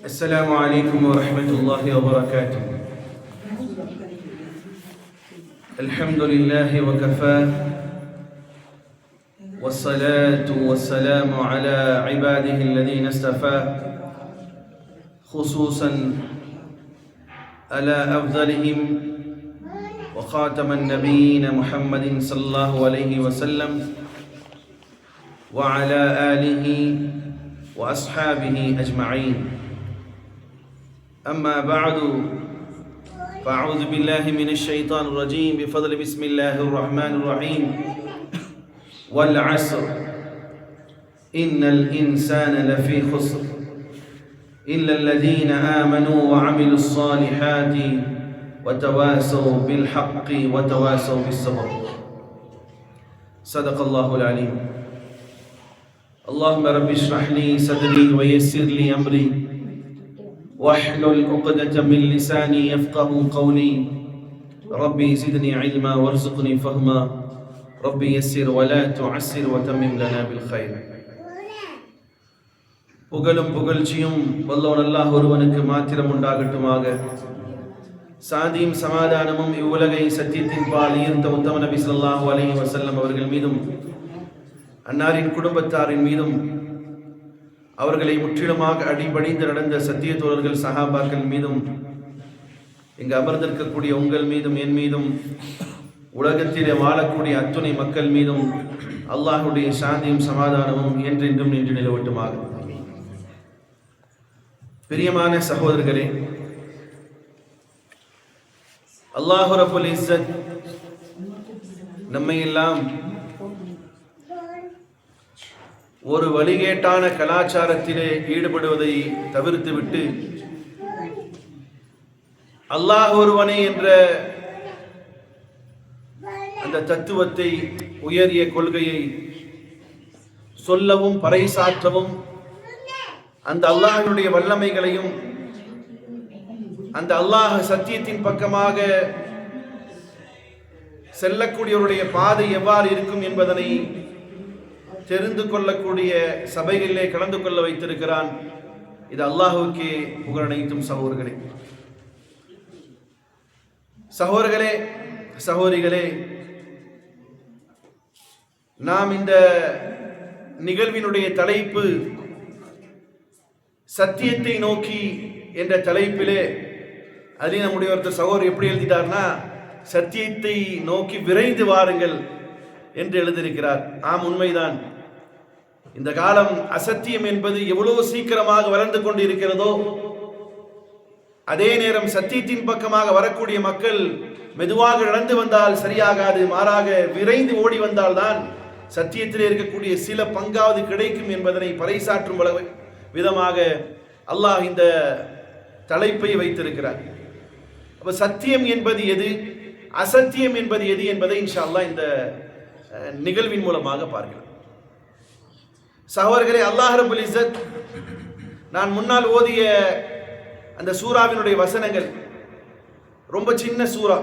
السلام عليكم ورحمة الله وبركاته. الحمد لله وكفى والصلاة والسلام على عباده الذين اصطفى خصوصا على أفضلهم وخاتم النبيين محمد صلى الله عليه وسلم وعلى آله وأصحابه أجمعين. أما بعد فأعوذ بالله من الشيطان الرجيم بفضل بسم الله الرحمن الرحيم. والعصر إن الإنسان لفي خسر إلا الذين آمنوا وعملوا الصالحات وتواصوا بالحق وتواصوا بالصبر. صدق الله العليم. اللهم رب اشرح لي صدري ويسر لي أمري واحلل عقدة من لساني يفقهوا قولي. ربي زدني علما وارزقني فهما. ربي يسر ولا تعسر وتمم لنا بالخير. புகழும் புகழ்ச்சியும் வல்லவன் அல்லாஹ் ஒருவனுக்கு மாத்திரம் உண்டாகட்டுமாக. சாந்தியும் சமாதானமும் இவ்வுலகை சத்தியத்தின் பால் ஈர்த்த உத்தம நபி ஸல்லல்லாஹு அலைஹி வஸல்லம் அவர்கள் மீதும் அன்னாரின் குடும்பத்தாரின் மீதும் அவர்களை முற்றிலுமாக அடிபணிந்து நடந்த சத்திய தோழர்கள் சஹாபாக்கள் மீதும் இங்கு அமர்ந்திருக்கக்கூடிய உங்கள் மீதும் என் மீதும் உலகத்திலே வாழக்கூடிய அத்துணை மக்கள் மீதும் அல்லாஹ்வுடைய சாந்தியும் சமாதானமும் என்றென்றும் நின்று நிலவட்டுமாக. பிரியமான சகோதரர்களே, அல்லாஹ் ரப்புல் இஸ்ஸத் நம்மை எல்லாம் ஒரு வழிகேட்டான கலாச்சாரத்திலே ஈடுபடுவதை தவிர்த்துவிட்டு அல்லாஹ் ஒருவனே என்ற அந்த தத்துவத்தை, உயரிய கொள்கையை சொல்லவும் பறைசாற்றவும், அந்த அல்லாஹ்வுடைய வல்லமைகளையும் அந்த அல்லாஹ் சத்தியத்தின் பக்கமாக செல்லக்கூடியவருடைய பாதை எவ்வாறு இருக்கும் என்பதனை தெரிந்து கொள்ளக்கூடிய சபைகளிலே கலந்து கொள்ள வைத்திருக்கிறான். இது அல்லாஹ்வுக்கே புகழனைத்தும். சகோதரர்களே, சகோதரிகளே, நாம் இந்த நிகழ்வினுடைய தலைப்பு சத்தியத்தை நோக்கி என்ற தலைப்பிலே, அதில் நம்முடைய ஒருத்தர் சகோதரர் எப்படி எழுதிட்டார்னா, சத்தியத்தை நோக்கி விரைந்து வாருங்கள் என்று எழுதியிருக்கிறார். ஆம், உண்மைதான். இந்த காலம் அசத்தியம் என்பது எவ்வளவு சீக்கிரமாக வளர்ந்து கொண்டு இருக்கிறதோ, அதே நேரம் சத்தியத்தின் பக்கமாக வரக்கூடிய மக்கள் மெதுவாக நடந்து வந்தால் சரியாகாது, மாறாக விரைந்து ஓடி வந்தால்தான் சத்தியத்தில் இருக்கக்கூடிய சில பங்காவது கிடைக்கும் என்பதனை பறைசாற்றும் விதமாக அல்லாஹ் இந்த தலைப்பை வைத்திருக்கிறார். அப்ப சத்தியம் என்பது எது, அசத்தியம் என்பது எது என்பதை இன்ஷா அல்லாஹ் இந்த நிகழ்வின் மூலமாக பார்க்கலாம். சகோதரர்களே, அல்லாஹ் ரப்புல் இஸ்ஸத் நான் முன்னால் ஓதிய அந்த சூராவினுடைய வசனங்கள் ரொம்ப சின்ன சூரா.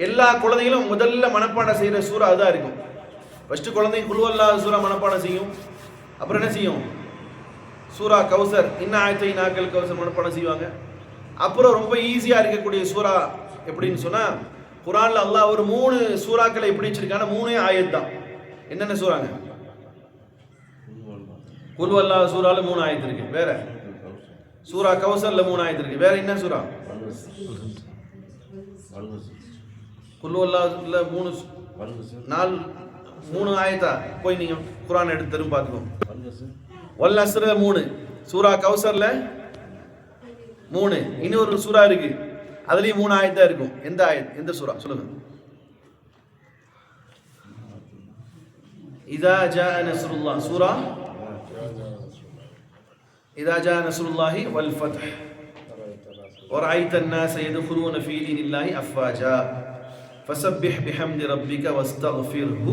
எல்லா குழந்தைகளும் முதல்ல மனப்பாடம் செய்கிற சூரா அதுதான் இருக்கும். ஃபர்ஸ்ட் குழந்தைங்க குல் ஹுவல்லாஹ் சூரா மனப்பாடம் செய்யும். அப்புறம் என்ன செய்யும்? சூரா கௌசர், இன்னா ஆயத்தைனாக்கல் கௌசர் மனப்பாடம் செய்வாங்க. அப்புறம் ரொம்ப ஈஸியாக இருக்கக்கூடிய சூரா எப்படின்னு சொன்னால், குர்ஆன்ல அல்லாஹ் ஒரு 3 சூறாக்களை எப்படி வச்சிருக்காங்க, 3 ஆயத் தான். என்னென்ன சூறாங்க? குல் ஹுவல்லாஹ் சூரால 3 ஆயத் இருக்கு. வேற சூரா கௌசர்ல 3 ஆயத் இருக்கு. வேற என்ன சூரா? குல் ஹுவல்லாஹ்ல 3 ஆயத்தா? போய் நீங்க குர்ஆன் எடுத்து தரும் பார்த்துக்கோங்க. வல் அஸ்ர்ல 3, சூரா கௌசர்ல 3, இன்னொரு சூரா இருக்கு அதுலயும் 3 ஆயத்தா இருக்கும். எந்த ஆயத், எந்த சூரா சொல்லுங்க? இதா ஜா நஸ்ருல்லாஹ், சூரா இதா ஜா நஸ்ருல்லாஹி வல் ஃபத்ஹ் வரைத الناس يدخلون في دين الله افواجا فسبح بحمد ربك واستغفره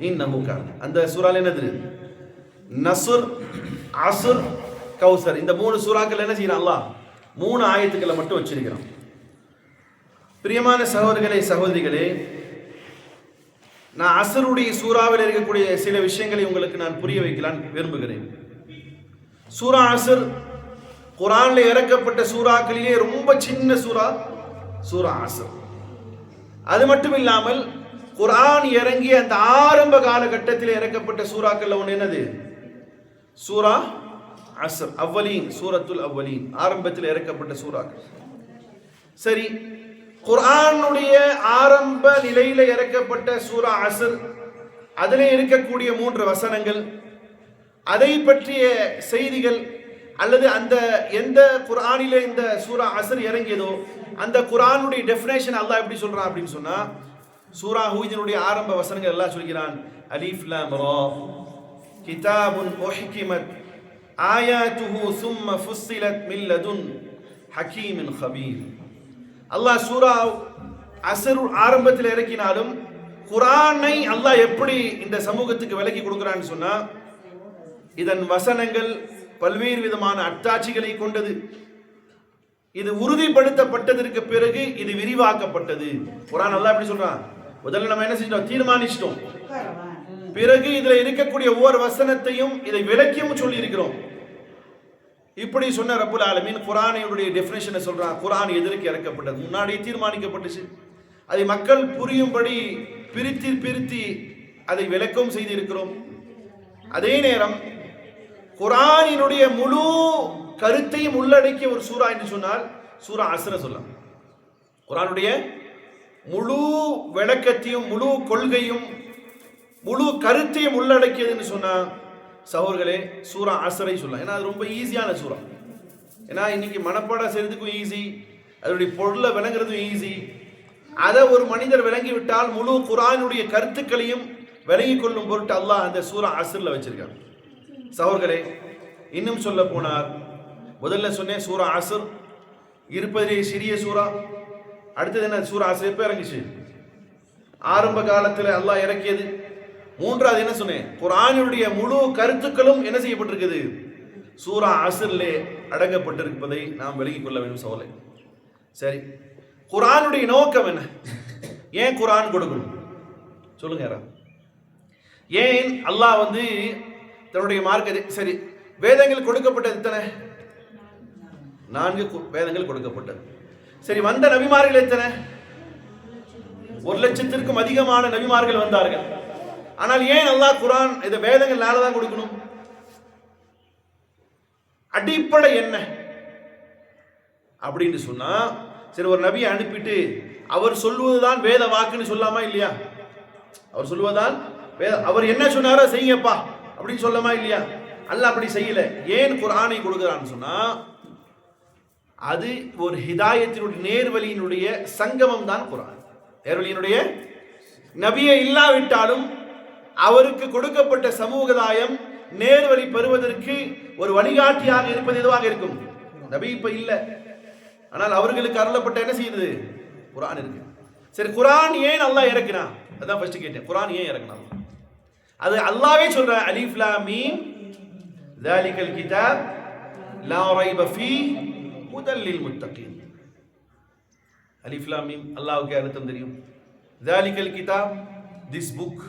انه كان. அந்த சூரால என்னது? நஸ்ர், அஸ்ர், கௌசர். இந்த 3 சூறாக்கள் என்ன செய்யறான் அல்லாஹ் 3 ஆயத்துக்களை மட்டும் வச்சிருக்கிறான். பிரியமான சகோதரர்களே, சகோதரிகளே, நான் அஸ்ருடைய சூறாவில் இருக்கக்கூடிய சில விஷயங்களை உங்களுக்கு நான் புரிய வைக்கலாம் விரும்புகிறேன். சூரா அஸ்ர் குர்ஆன்ல இறக்கப்பட்ட சூறாக்களிலே ரொம்ப சின்ன சூரா சூரா அஸ்ர். அது மட்டும் இல்லாமல் குர்ஆன் இறங்கிய அந்த ஆரம்ப காலகட்டத்தில் இறக்கப்பட்ட சூறாக்கள் ஒன்று என்னது? சூரா அஸ்ர், அவ்வலீன், சூரத்துல் அவ்வலீன், ஆரம்பத்தில் இறக்கப்பட்ட சூறாக்கள். சரி, குர்ஆனுடைய ஆரம்ப நிலையில இறக்கப்பட்ட சூரா அஸ்ர், அதிலே இருக்கக்கூடிய 3 வசனங்கள், அதை பற்றிய செய்திகள், அல்லது அந்த எந்த குர்ஆனிலே இந்த சூரா அஸ்ர் இறங்கியதோ அந்த குர்ஆனுடைய டெஃபினேஷன் அல்லாஹ் எப்படி சொல்றான் அப்படின்னு சொன்னா, சூரா ஹூதினுடைய ஆரம்ப வசனங்கள் எல்லாம் சொல்கிறான். அலிஃப் லாம் ரா கிதாபுன் உஹ்கிமத் ஆயாத்துஹு ஸும்ம ஃபுஸ்ஸிலத் மின் லதுன் ஹகீமின் கபீர். அல்லாஹ் சூரா அஸ்ர் ஆரம்பத்தில் இறக்கினாலும் குர்ஆனை அல்லாஹ் எப்படி இந்த சமூகத்துக்கு விலக்கி கொடுக்கிறான்னு சொன்னா, இதன் வசனங்கள் பல்வேறு விதமான அத்தாட்சிகளை கொண்டது. இது உறுதிப்படுத்தப்பட்டதற்கு பிறகு இது விரிவாக்கப்பட்டது. குர்ஆன் அல்லாஹ் எப்படி சொல்றான்? முதல்ல நம்ம என்ன செஞ்சோம்? தீர்மானிச்சிட்டோம். பிறகு இதுல இருக்கக்கூடிய ஒவ்வொரு வசனத்தையும் இதை விளக்கியும் சொல்லி இருக்கிறோம். இப்படி சொன்ன ரப்புல் ஆலமீன் குர்ஆனுடைய டெஃபினிஷனை சொல்றான். குர்ஆன் எதற்கு இறக்கப்பட்டது? முன்னாடியே தீர்மானிக்கப்பட்டுச்சு. அதை மக்கள் புரியும்படி பிரித்தி அதை விளக்கம் செய்திருக்கிறோம். அதே நேரம் குர்ஆனினுடைய முழு கருத்தையும் உள்ளடக்கிய ஒரு சூரா என்று சொன்னால் சூரா அஸ்ர சொல்லலாம். குர்ஆனுடைய முழு விளக்கத்தையும் முழு கொள்கையும் முழு கருத்தையும் உள்ளடக்கியது என்று சொன்னா சகோதரர்களே சூரா அஸ்ரை சொல்லலாம். ஏன்னா அது ரொம்ப ஈஸியான சூரா. ஏன்னா இன்னைக்கு மனப்பாடம் செய்யறதுக்கும் ஈஸி, அதனுடைய பொருளை விளங்குறதும் ஈஸி. அதை ஒரு மனிதர் விளங்கி விட்டால் முழு குர்ஆனுடைய கருத்துக்களையும் விளங்கி கொள்ளும் பொருட்டு அல்லாஹ் அந்த சூரா அஸ்ர்ல வச்சிருக்காங்க. சகோதரர்களே, இன்னும் சொல்ல போனார், முதல்ல சொன்னேன் சூரா அஸ்ர் இருப்பதிலே சிறிய சூரா. அடுத்தது என்ன? சூரா அஸ்ர் எப்ப இறங்கிச்சு? ஆரம்ப காலத்தில் அல்லாஹ் இறக்கியது. மூன்றாவது என்ன சொன்னேன்? குர்ஆனுடைய முழு கருத்துக்களும் என்ன செய்யப்பட்டிருக்குது? சூரா அஸ்ர்லே அடங்கப்பட்டிருப்பதை நாம் விலகிக் கொள்ள வேண்டும் சகோதரே. சரி, குர்ஆனுடைய நோக்கம் என்ன? ஏன் குர்ஆன் கொடுக்கணும் சொல்லுங்க யாரா? ஏன் அல்லாஹ் தன்னுடைய மார்க்க சரி வேதங்கள் கொடுக்கப்பட்டது எத்தனை? 4 வேதங்கள் கொடுக்கப்பட்டது. சரி, வந்த நபிமார்கள் எத்தனை? 1,00,000க்கும் அதிகமான நபிமார்கள் வந்தார்கள். ஆனால் ஏன் அல்லாஹ் குர்ஆன் இந்த வேதங்கள் தான் கொடுக்கணும்? அடிப்படை என்ன அப்படின்னு சொன்னா, சரி ஒரு நபியை அனுப்பிட்டு அவர் சொல்லுவதுதான் வேத வாக்குன்னு சொல்லாமா இல்லையா? அவர் சொல்லுவதுதான் வேத, அவர் என்ன சொன்னாரோ செய்யுங்கப்பா அப்படின்னு சொல்லமா இல்லையா? அல்லாஹ் அப்படி செய்யல. ஏன் குர்ஆனை கொடுக்கிறான்னு சொன்னா, அது ஒரு ஹிதாயத்தினுடைய நேர்வழியினுடைய சங்கமம் தான் குர்ஆன். நேர்வழியினுடைய நபியை இல்லாவிட்டாலும் அவருக்கு கொடுக்கப்பட்ட சமூகதாயம் நேர்வழி பெறுவதற்கு ஒரு வழிகாட்டியாக இருப்பது எதுவாக இருக்கும்? நபி இப்ப இல்ல, ஆனால் அவர்களுக்கு அருளப்பட்ட என்ன செய்யுது? குர்ஆன் இருக்கு. சரி, குர்ஆன் ஏன் அல்லாஹ் இறக்கினா? அதான் ஃபர்ஸ்ட் கேட்டேன். குர்ஆன் ஏன் இறக்கினா? அது அல்லாஹ்வே சொல்ற, அலிஃப் லாம் மீம் ذَلِكَ الْكِتَابُ لَا رَيْبَ فِيهِ هُدًى لِلْمُتَّقِينَ. அலிஃப் லாம் மீம் அல்லாஹ்வுக்கு அர்த்தம் தெரியும். ذَلِكَ الْكِتَابُ, this book,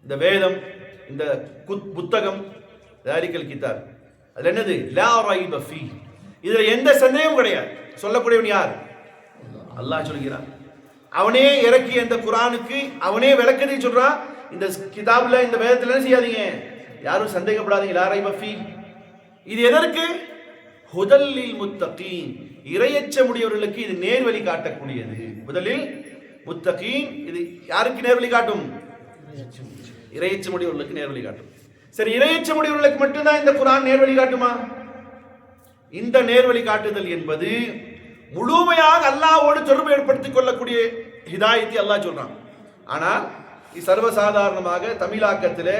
இந்த வேதம், இந்த புத்தகம், ذَلِكَ الْكِتَابُ, அது என்னது? லா ரைப ஃபீஹ், இதுல எந்த சந்தேகமும் கிடையாது. சொல்லக்கூடியவன் யார்? அல்லாஹ் சொல்கிறான். அவனே இறக்கிய இந்த குர்ஆனுக்கு அவனே விளக்கத்தை சொல்றான். இந்த கிதாபுல, இந்த வேதத்துல என்ன செய்யாதீங்க, யாரும் சந்தேகப்படாதீங்க. லா ரைப ஃபீஹ், இது எதற்கு? ஹுதல் லில் முத்தகீன், இறையச்சமுடையவர்களுக்கு இது நேர்வழி காட்டக்கூடியது. முதலில் முத்தகீன், இது யாருக்கு நேர்வழி காட்டும்? இறையச்சமுடையவர்களுக்கு நேர்வழி காட்டும். சரி, இறையச்சமுடையவர்களுக்கு மட்டும்தான் இந்த குர்ஆன் நேர்வழி காட்டுமா? இந்த நேர்வழி காட்டுதல் என்பது முழுமையாக அல்லாஹ்வோடு தொடர்பு ஏற்படுத்திக் கொள்ளக்கூடிய ஹிதாயத்தை அல்லாஹ் சொல்றான். ஆனால் சர்வசாதாரணமாக தமிழாக்கத்திலே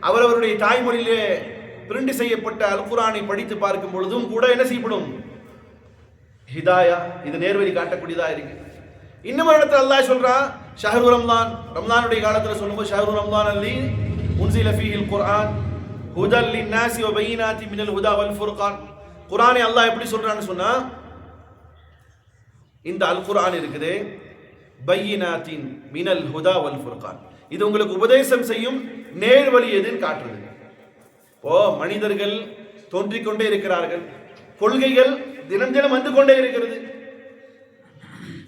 அவரவருடைய தாய்மொழியிலே பிரிண்ட் செய்யப்பட்ட அல் குர்ஆனை படித்து பார்க்கும் பொழுதும் கூட என்ன செய்யப்படும்? ஹிதாயா, இது நேர்வழி காட்டக்கூடியதா இருக்கு. இன்னும் இடத்துல அல்லாஹ் சொல்றான், ஷஹ்ரு ரமலான், ரமலானுடைய காலத்துல சொல்லும்போது ஷஹ்ரு ரமலான் அல்லி உன்சில ஃபீஹில் குர்ஆன் ஹுதல் லின்னாஸி வ பையினாத்தி மினல் ஹுதா வல் ஃபுர்கான். குர்ஆனை அல்லாஹ் எப்படி சொல்றான்னு சொன்னா, இந்த அல் குர்ஆன் இருக்குது பையினாத்தின் மினல் ஹுதா வல் ஃபுர்கான், இது உங்களுக்கு உபதேசம் செய்யும் நேர்வழி எதுன்னு காட்டுறது. ஓ, மனிதர்கள் தோன்றிக்கொண்டே இருக்கிறார்கள், கொள்கைகள் தினம் தினம் வந்து கொண்டே இருக்கிறது.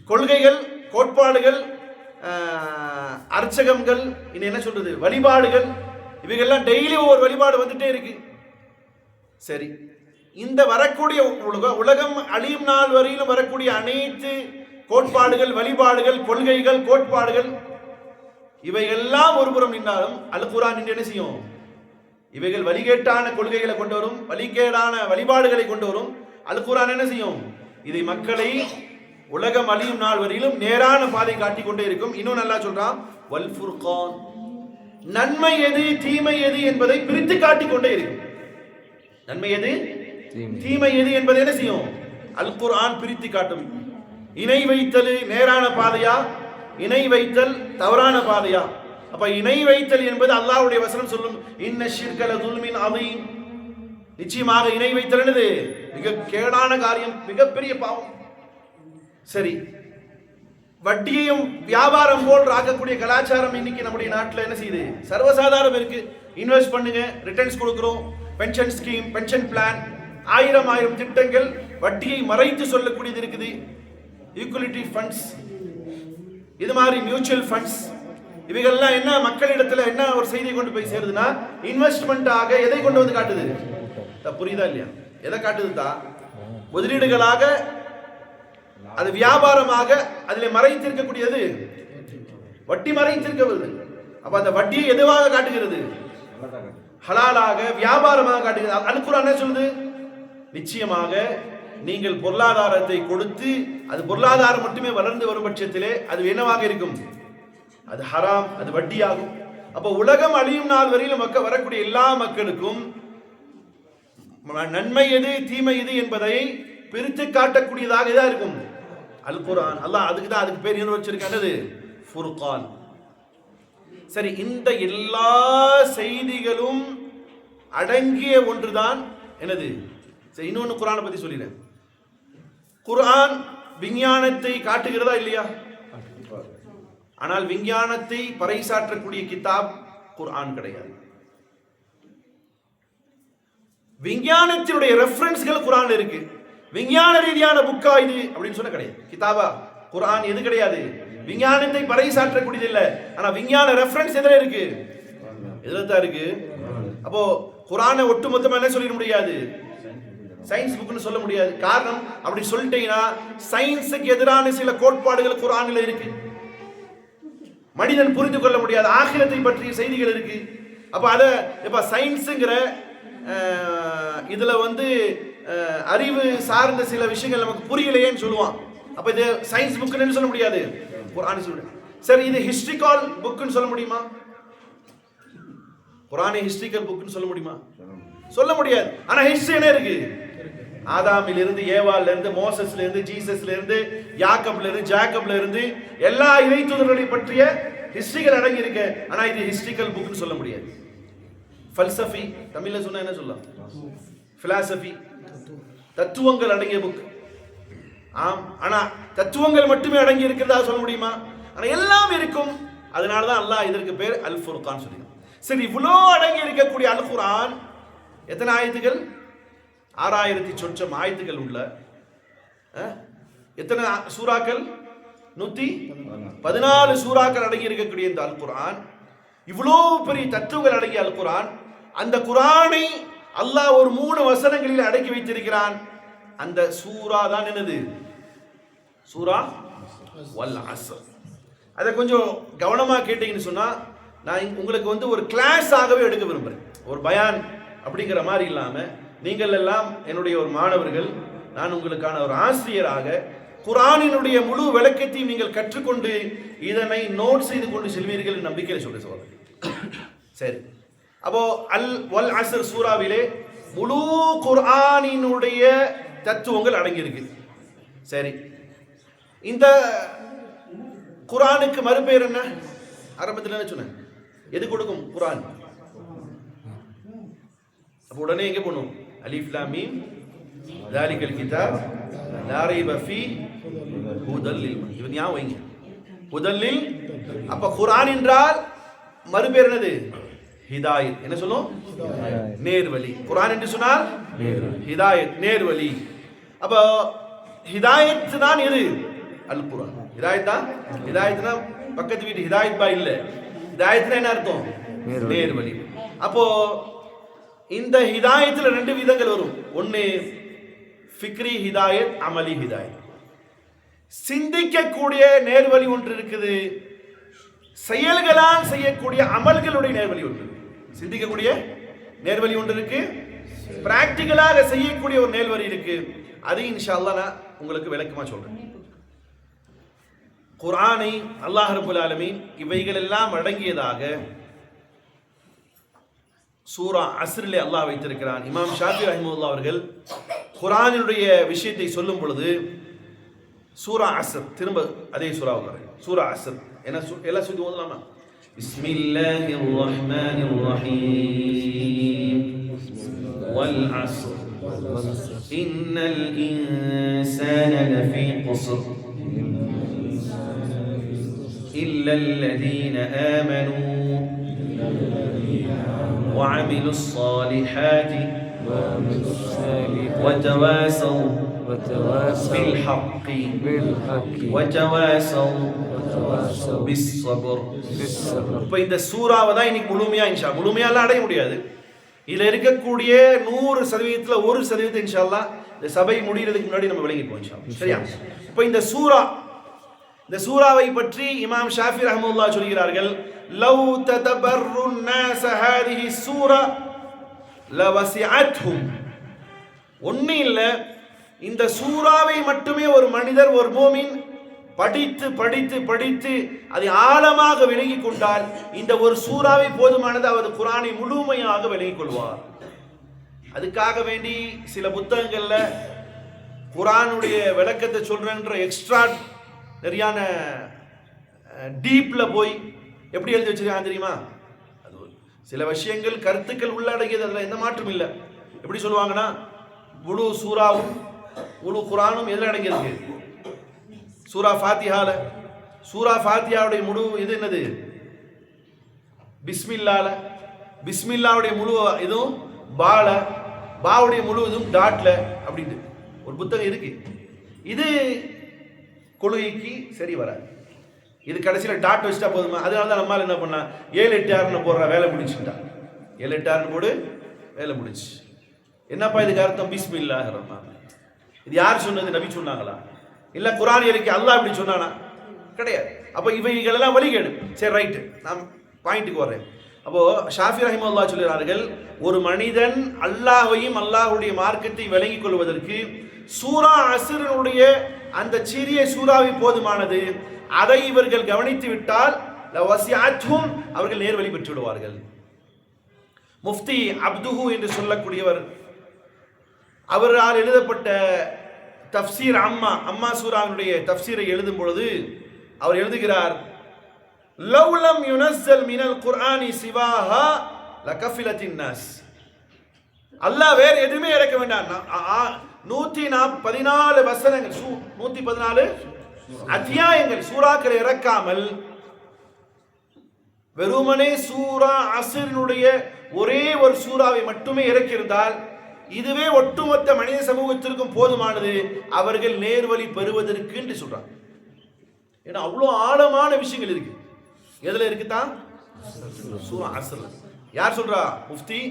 கொள்கைகள், கோட்பாடுகள், அர்ச்சகங்கள், இன்னும் என்ன சொல்றது, வழிபாடுகள், இவைகள்லாம் டெய்லி ஒவ்வொரு வழிபாடு வந்துட்டே இருக்கு. சரி, இந்த வரக்கூடிய உலகம் அழியும் நாள் வரையிலும் வரக்கூடிய அனைத்து கோட்பாடுகள், வழிபாடுகள், கொள்கைகள், கோட்பாடுகள் இவைகள்லாம் ஒருபுறம் நின்றாலும் அல் குர்ஆன் என்ன செய்யும்? இவைகள் வழிகேட்டான கொள்கைகளை கொண்டு வரும், வழிகேடான வழிபாடுகளை கொண்டு வரும். அல் குர்ஆன் என்ன செய்யும்? இதை மக்களை உலகம் அழியும் நாள் வரையிலும் நேரான பாதை காட்டிக் கொண்டே இருக்கும். இன்னும் நல்லா சொல்றான், வல் ஃபுர்கான், நன்மை எது தீமை எது என்பதை பிரித்து காட்டிக் கொண்டே இருக்கும். நன்மை எது தீமை எது என்பதை என்ன செய்யும்? அல் குர்ஆன் பிரித்து காட்டும். இணை வைத்தல் நேரான பாதையா, இணை வைத்தல் தவறான பாதையா? அப்ப இணை வைத்தல் என்பது அல்லாஹ்வுடைய வசனம் சொல்லும், இன்ன ஷிர்க லதுல்மின் அதீம், நிச்சயமாக இணை வைத்தல் என்னது? மிக கேடான காரியம், மிகப்பெரிய பாவம். சரி, வட்டியையும் வியாபாரம் போல் ஆக்கக்கூடிய கலாச்சாரம் இன்னைக்கு நம்முடைய நாட்டில் என்ன செய்யுது? சர்வசாதாரணம் இருக்கு. இன்வெஸ்ட் பண்ணுங்க, ரிட்டர்ன்ஸ் கொடுக்கிறோம், பென்ஷன் ஸ்கீம், பென்ஷன் பிளான், ஆயிரம் திட்டங்கள், வட்டியை மறைத்து சொல்லக்கூடியது இருக்குது. ஈக்குவலிட்டி ஃபண்ட்ஸ், இது மாதிரி மியூச்சுவல் ஃபண்ட்ஸ், இவைகள்லாம் என்ன மக்களிடத்துல என்ன ஒரு செய்தி கொண்டு போய் சேருதுன்னா, இன்வெஸ்ட்மெண்ட் ஆக எதை கொண்டு வந்து காட்டுது? புரியுதா இல்லையா? எதை காட்டுதுதா? முதலீடுகளாக, அது வியாபாரமாக அதில் மறைத்திருக்கக்கூடியது வட்டி மறைத்திருக்கிறது. அப்ப அந்த வட்டியை எதுவாக காட்டுகிறது? ஹலாலாக, வியாபாரமாக காட்டுகிறது. அல் குர்ஆன் என்ன சொல்லுது? நிச்சயமாக நீங்கள் பொருளாதாரத்தை கொடுத்து அது பொருளாதாரம் மட்டுமே வளர்ந்து வரும் பட்சத்திலே அது என்னவாக இருக்கும்? அது ஹராம், அது வட்டியாகும். அப்ப உலகம் அழியும் நாள் வரையிலும் வரக்கூடிய எல்லா மக்களுக்கும் நன்மை எது தீமை எது என்பதை பிரித்து காட்டக்கூடியதாக தான் இருக்கும் அல் குர்ஆன். அல்லாஹ் அதுக்கு பேர் என்ன வச்சிருக்கானது? ஃபுர்கான். சரி, இந்த எல்லா செய்திகளும் அடங்கிய ஒன்றுதான் என்னது? சரி, இன்னொன்னு குர்ஆனை பத்தி சொல்லிடுறேன். குர்ஆன் விஞ்ஞானத்தை காட்டுகிறதா இல்லையா? ஆனால் விஞ்ஞானத்தை பறைசாற்றக்கூடிய கிதாப் குர்ஆன் கிடையாது. விஞ்ஞானத்தினுடைய ரெஃபரன்ஸ்கள் குர்ஆன்ல இருக்கு. விஞ்ஞான ரீதியான புக்கா இது அப்படின்னு சொன்ன கிடையாது. கிதாபா குர்ஆன் எது கிடையாது? விஞ்ஞானத்தை பறைசாற்றக்கூடியது இல்லை. ஆனா விஞ்ஞான ரெஃபரன்ஸ் எதுல இருக்கு? எதுல தான் இருக்கு? அப்போ குர்ஆனை ஒட்டுமொத்தமா என்ன சொல்லிட முடியாது? சயின்ஸ் புக்னு சொல்ல முடியாது. காரணம், அப்படி சொல்லிட்டீங்கன்னா சயின்ஸுக்கு எதிரான சில கோட்பாடுகள் குர்ஆன்ல இருக்கு. மனிதன் புரிந்து கொள்ள முடியாது ஆகிரத்தை பற்றிய செய்திகள் இருக்கு. அப்ப அத இப்ப சயின்ஸுங்கிற இதுல அறிவு சார்ந்த சில விஷயங்கள் நமக்கு புரியலையேன்னு சொல்லுவான். அப்ப இது சயின்ஸ் புக்னு சொல்ல முடியாது, குர்ஆன் சொல்லுங்க. சரி, இது ஹிஸ்டாரிக்கல் புக்னு சொல்ல முடியுமா? குர்ஆனை ஹிஸ்டாரிக்கல் புக்னு சொல்ல முடியுமா? சொல்ல முடியாது. ஆனா ஹிஸ்டரி என்ன இருக்கு? ஆதாமில் இருந்து, ஏவாள்ல இருந்து, மோசஸ்ல இருந்து, ஜீசஸ்ல இருந்து, யாக்கப்ல இருந்து, ஜாக்கப்ல இருந்து எல்லா இறை தூதர்களை பற்றிய ஹிஸ்டரிகள் அடங்கி இருக்கு. ஆனா இது ஹிஸ்டாரிக்கல் புக்னு சொல்ல முடியாது. ஃபல்சஃபி, தமிழ்ல சொன்னா என்ன சொல்லலாம்? பிலாசபி, தத்துவங்கள் அடங்கிய புக். ஆம், ஆனா தத்துவங்கள் மட்டுமே அடங்கி இருக்கிறதா சொல்ல முடியுமா? ஆனா எல்லாம் இருக்கும். அதனாலதான் அல்லாஹ் இதற்கு பேர் அல் ஃபுர்கான் சொல்லியிருக்கான். சரி, இவ்வளோ அடங்கி இருக்கக்கூடிய அல் குர்ஆன் எத்தனை ஆயத்துகள்? 6000 சொச்சம் ஆயத்துகள் உள்ள எத்தனை சூறாக்கள்? 114 சூறாக்கள் அடங்கி இருக்கக்கூடிய இந்த அல் குர்ஆன், இவ்வளோ பெரிய தத்துவங்கள் அடங்கிய அல் குர்ஆன், அந்த குர்ஆனை அல்லாஹ் ஒரு 3 வசனங்களில் அடக்கி வைத்திருக்கிறான். அந்த சூரா தான் என்னது? சூரா வல் அஸ்ர். அதை கொஞ்சம் கவனமா கேட்டீங்கன்னு சொன்னா, நான் உங்களுக்கு ஒரு கிளாஸ் ஆகவே எடுக்க விரும்புறேன். ஒரு பயான் அப்படிங்கிற மாதிரி இல்லாம, நீங்கள் எல்லாம் என்னுடைய ஒரு மாணவர்கள், நான் உங்களுக்கான ஒரு ஆசிரியராக குர்ஆனினுடைய முழு விளக்கத்தையும் நீங்கள் கற்றுக்கொண்டு இதனை நோட் செய்து கொண்டு செல்வீர்கள் நம்பிக்கையில் சொல்றேன். சரி, அப்போ அல் வல் அஸ்ர் சூராவிலே முழு குர்ஆனினுடைய தத்துவங்கள் அடங்கியிருக்கு. சரி, இந்த குர்ஆனுக்கு மறுபெயர் என்ன? ஆரம்பத்தில் என்ன சொன்னேன்? எது கொடுக்கும் குர்ஆன்? அப்ப உடனே எங்க போகணும்? அலிஃப் லாம் மீம் ஸாலிகல் கிதாப் லா ரைப ஃபீ ஹுதல் லில் முத்தகீன். இது ஞாபகம் வைங்க, ஹுதல் லில். அப்ப குர்ஆன் என்றால் மறுபெயர் என்னது? ஹிதாயத். என்ன சொல்லும்? நேர்வழி. குர்ஆன் என்று சொன்னால் ஹிதாயத், நேர்வழி. அப்போ ஹிதாயத் தான் எது? அல் குர்ஆன். ஹிதாயத் தான். ஹிதாயத்னா பக்கத்து வீட்டு ஹிதாயத் பா இல்ல. ஹிதாயத்னா என்ன அர்த்தம்? நேர்வழி. அப்போ இந்த ஹிதாயத்துல ரெண்டு விதங்கள் வரும். ஒன்னு ஃபிக்ரி ஹிதாயத், அமலி ஹிதாயத். சிந்திக்கக்கூடிய நேர்வழி ஒன்று இருக்குது, செயல்களால் செய்யக்கூடிய அமல்களுடைய நேர்வழி ஒன்று. சிந்திக்கக்கூடிய நேர்வழி ஒன்று இருக்கு, பிராக்டிகலாக செய்யக்கூடிய ஒரு நேர்வழி இருக்கு. அது இன்ஷா அல்லாஹ் நான் உங்களுக்கு விளக்கமா சொல்றேன். குர்ஆனை அல்லாஹ் ரப்பல் ஆலமீன் இவைகள் எல்லாம் அடங்கியதாக சூரா அஸ்ரிலே அல்லாஹ் வைத்திருக்கிறான். இமாம் ஷாஃபி ரஹிமஹுல்லாஹ் அவர்கள் குர்ஆனுடைய விஷயத்தை சொல்லும் பொழுது சூரா அஸ்ர், திரும்ப அதே சூராவுக்கு சூரா அஸ்ர் என்ன எல்லாம் சொல்லி ஓதலாமா? பிஸ்மில்லாஹிர் ரஹ்மானிர் ரஹீம் வல் அஸ்ர் இன்னல் இன்சான லஃபீ குஸ்ர் இல்லல் லதீன ஆமனூ وعملوا الصالحات وتواصوا بالحق وتواصوا بالصبر. இப்போ இந்த சூறாவை தான் இன்னைக்கு முழுமையா முழுமையாலாம் அடைய முடியாது. இதுல இருக்கக்கூடிய 100%ல 1% இன்ஷா அல்லாஹ் இந்த சபை முடிகிறதுக்கு முன்னாடி நம்ம விளங்கிப்போம் இன்ஷா அல்லாஹ். சரியா? இப்போ இந்த சூறாவை பற்றி இமாம் ஷாஃபி ரஹ்மத்துல்லாஹ் சொல்கிறார்கள், லவ் ததபர்ரு الناس هذه السورة لوسعتهم. ஒண்ணு இல்ல, இந்த சூறாவை மட்டுமே ஒரு மனிதர், ஒரு மூமின் படித்து படித்து படித்து அதை ஆழமாக விளங்கிக் கொண்டால் இந்த ஒரு சூறாவை போதுமானது, அவர் குர்ஆனை முழுமையாக விளங்கிக் கொள்வார். அதுக்காக வேண்டி சில புத்தகங்கள்ல குர்ஆனுடைய விளக்கத்தை சொல்றன்ற எக்ஸ்ட்ரா நிறையான டீப்ல போய் எப்படி எழுதி வச்சிருக்காங்க தெரியுமா? அது சில விஷயங்கள் கருத்துக்கள் உள்ளடங்கியது, அதுல எந்த மாற்றம் இல்லை. எப்படி சொல்லுவாங்கன்னா, முழு சூறாவும் முழு குர்ஆனும் எதில் அடங்கியிருக்கு? சூரா ஃபாத்திஹால. சூரா ஃபாத்திஹாவுடைய முழு இது என்னது? பிஸ்மில்லால. பிஸ்மில்லாவுடைய முழு இதுவும் பால, பாவுடைய முழு இதுவும் டாட்ல அப்படின்ட்டு ஒரு புத்தகம் இருக்கு. இது கொள்கைக்கு சரி வராது. இது கடைசியில் டாட் வச்சுட்டா போதுமா? அதனால தான் நம்மால் என்ன பண்ணா 7-8 போடுற வேலை முடிச்சுட்டான். 7-8 போடு, வேலை முடிச்சு. என்னப்பா இதுக்கு அர்த்தம்? பிஸ்மில்லாஹிர் ரஹ்மான். இது யார் சொன்னது? நபி சொன்னாங்களா? இல்ல குர்ஆன் இருக்கு அல்லாஹ் இப்படி சொன்னானா? கிடையாது. அப்போ இவைகள் எல்லாம் வழிகேடு. சரி, ரைட்டு, நான் பாயிண்ட்டுக்கு வரேன். அப்போ ஷாஃபி ரஹிமஹுல்லாஹ் சொல்கிறார்கள், ஒரு மனிதன் அல்லாஹ்வையும் அல்லாஹ்வுடைய மார்க்கத்தை விளங்கிக் கொள்வதற்கு சூரா அஸ்ருடைய அந்த சிறிய சூறாவை போதுமானது. அதை இவர்கள் கவனித்து விட்டால் லவசிஅத்ஹும், அவர்கள் நேர்வழி பெற்று விடுவார்கள். முஃப்தி அப்துஹு என்று சொல்லக்கூடியவர், அவரால் எழுதப்பட்ட தஃப்சீர் அம்மா சூராவுடைய தஃப்சீரை எழுதும் பொழுது அவர் எழுதுகிறார், லவ்லம் யுனஸ்ஸல் மினல் குர்ஆனி சிவாஹா லகஃபிலத்தின் நாஸ். அல்லாஹ் வேற எதுவுமே இறக்க வேண்டாம். 114 வசனங்கள், 114 அத்தியாயங்கள், சூறாக்களை இறக்காமல் வெறுமனே சூரா அஸ்ரினுடைய ஒரே ஒரு சூறாவை மட்டுமே இறக்கியிருந்தால் இதுவே ஒட்டுமொத்த மனித சமூகத்திற்கும் போதுமானது, அவர்கள் நேர்வழி பெறுவதற்கு என்று சொல்றாங்க. ஏன்னா அவ்வளோ ஆழமான விஷயங்கள் இருக்கு. எதுல இருக்குதான்? சூரா அஸ்ர். யார் சொல்றா? முஃப்தி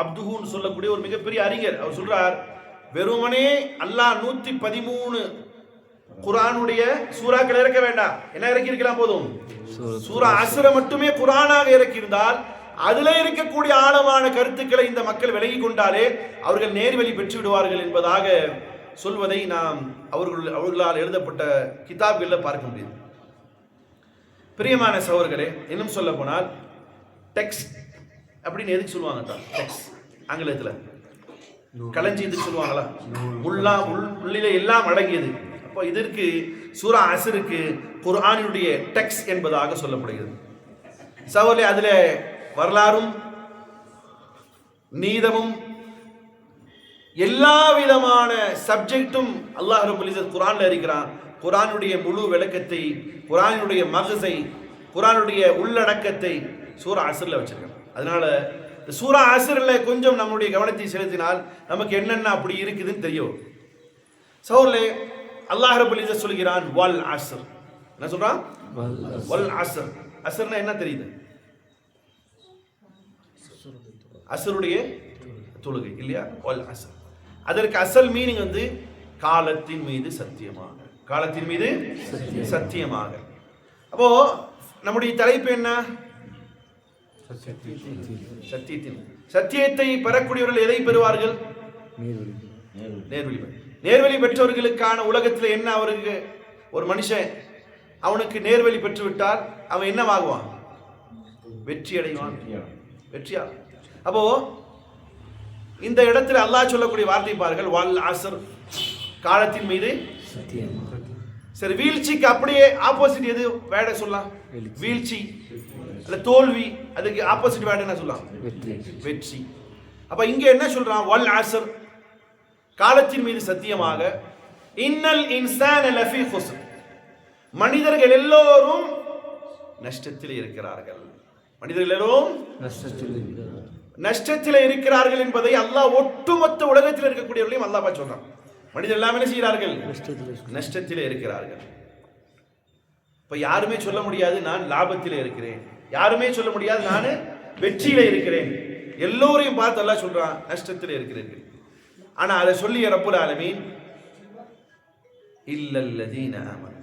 அப்துஹுன்னு சொல்லக்கூடிய ஒரு மிகப்பெரிய அறிஞர். அவர் சொல்றார், வெறுமனே அல்லாஹ் 113 குர்ஆனுடைய சூறாக்கள் இறக்க வேண்டாம். என்ன இறக்கி இருக்கலாம்? போதும். சூரா அஸ்ர மட்டுமே குர்ஆனாக இறக்கியிருந்தால் அதுல இருக்கக்கூடிய ஆழமான கருத்துக்களை இந்த மக்கள் விலகிக் கொண்டாலே அவர்கள் நேர்வழி பெற்று விடுவார்கள் என்பதாக சொல்வதை நாம் அவர்களால் எழுதப்பட்ட கிதாப்களில் பார்க்க முடியுது. பிரியமான சகோதரர்களே, இன்னும் சொல்ல போனால் டெக்ஸ்ட் அப்படின்னு எதுக்கு சொல்லுவாங்க? டெக்ஸ்ட் ஆங்கிலத்தில் களஞ்சியத்துக்கு சொல்லுவாங்களா? உள்ளிலே எல்லாம் அடங்கியது. அப்போ இதற்கு சூரா அஸ்ருக்கு குர்ஆனுடைய டெக்ஸ்ட் என்பதாக சொல்லப்படுகிறது. சகோதரர்களே, அதுல வரலாறும் நீதமும் எல்லா விதமான சப்ஜெக்டும் அல்லாஹ் ரப்பல் இஸ்ஸத் குர்ஆன்ல இருக்கிறான். குர்ஆனுடைய முழு விளக்கத்தை, குர்ஆனுடைய மகஸை, குர்ஆனுடைய உள்ளடக்கத்தை சூரா அஸ்ர்ல வச்சிருக்கான். அதனால இந்த சூரா அஸ்ர்ல கொஞ்சம் நம்முடைய கவனத்தை செலுத்தினால் நமக்கு என்னென்ன அப்படி இருக்குதுன்னு தெரியும். சௌர்லே அல்லாஹ் ரப்பல் இஸ்ஸத் சொல்கிறான் வல் அஸ்ர். என்ன சொல்றான்? வல் அஸ்ர். அஸ்ர்னா என்ன தெரியுது? அஸ்ருடைய தொழுகை இல்லையா? வல் அஸ்ர். அதற்கு அசல் மீனிங் வந்து காலத்தின் மீது சத்தியமாக, காலத்தின் மீது சத்தியமாக. அப்போ நம்முடைய தலைப்பு என்ன? சத்தியத்தின். சத்தியத்தை பெறக்கூடியவர்கள் எதை பெறுவார்கள்? நேர்வழி. நேர்வழி பெற்றவர்களுக்கான உலகத்தில் என்ன? அவருக்கு ஒரு மனுஷன் அவனுக்கு நேர்வழி பெற்றுவிட்டால் அவன் என்னவாகுவான்? வெற்றி அடைவான், வெற்றியா. அப்போ இந்த இடத்துல அல்லாஹ் சொல்லக்கூடிய வார்த்தை பாருங்கள், வல் அஸ்ர், காலத்தின் மீது சத்தியமாக. சரி, வீழ்ச்சிக்கு அப்படியே ஆப்போசிட் எது வேட சொல்லலாம்? வீழ்ச்சி அல்ல தோல்வி, அதுக்கு ஆப்போசிட் வேர்டு என்ன சொல்லலாம்? வெற்றி. அப்ப இங்க என்ன சொல்றான்? வல் அஸ்ர், காலத்தின் மீது சத்தியமாக. இன்னல் இன்சான லஃபீ குஸ்ர், மனிதர்கள் எல்லோரும் நஷ்டத்தில் இருக்கிறார்கள். மனிதர்கள் எல்லோரும் நஷ்டத்தில் இருக்கிறார்கள் என்பதை அல்லாஹ் ஒட்டுமொத்த உலகத்தில் இருக்கக்கூடியவர்களையும் அல்லாஹ் சொல்றான். மனிதர்கள் எல்லாமே என்ன செய்கிறார்கள்? நஷ்டத்தில் இருக்கிறார்கள். இப்ப யாருமே சொல்ல முடியாது நான் லாபத்தில் இருக்கிறேன், யாருமே சொல்ல முடியாது நான் வெற்றியில இருக்கிறேன். எல்லோரையும் பார்த்து அல்லாஹ் சொல்றான் நஷ்டத்தில் இருக்கிறீர்கள். ஆனா அதை சொல்லிய ரப்புல் ஆலமீன் இல்லல்லதீன ஆமனு,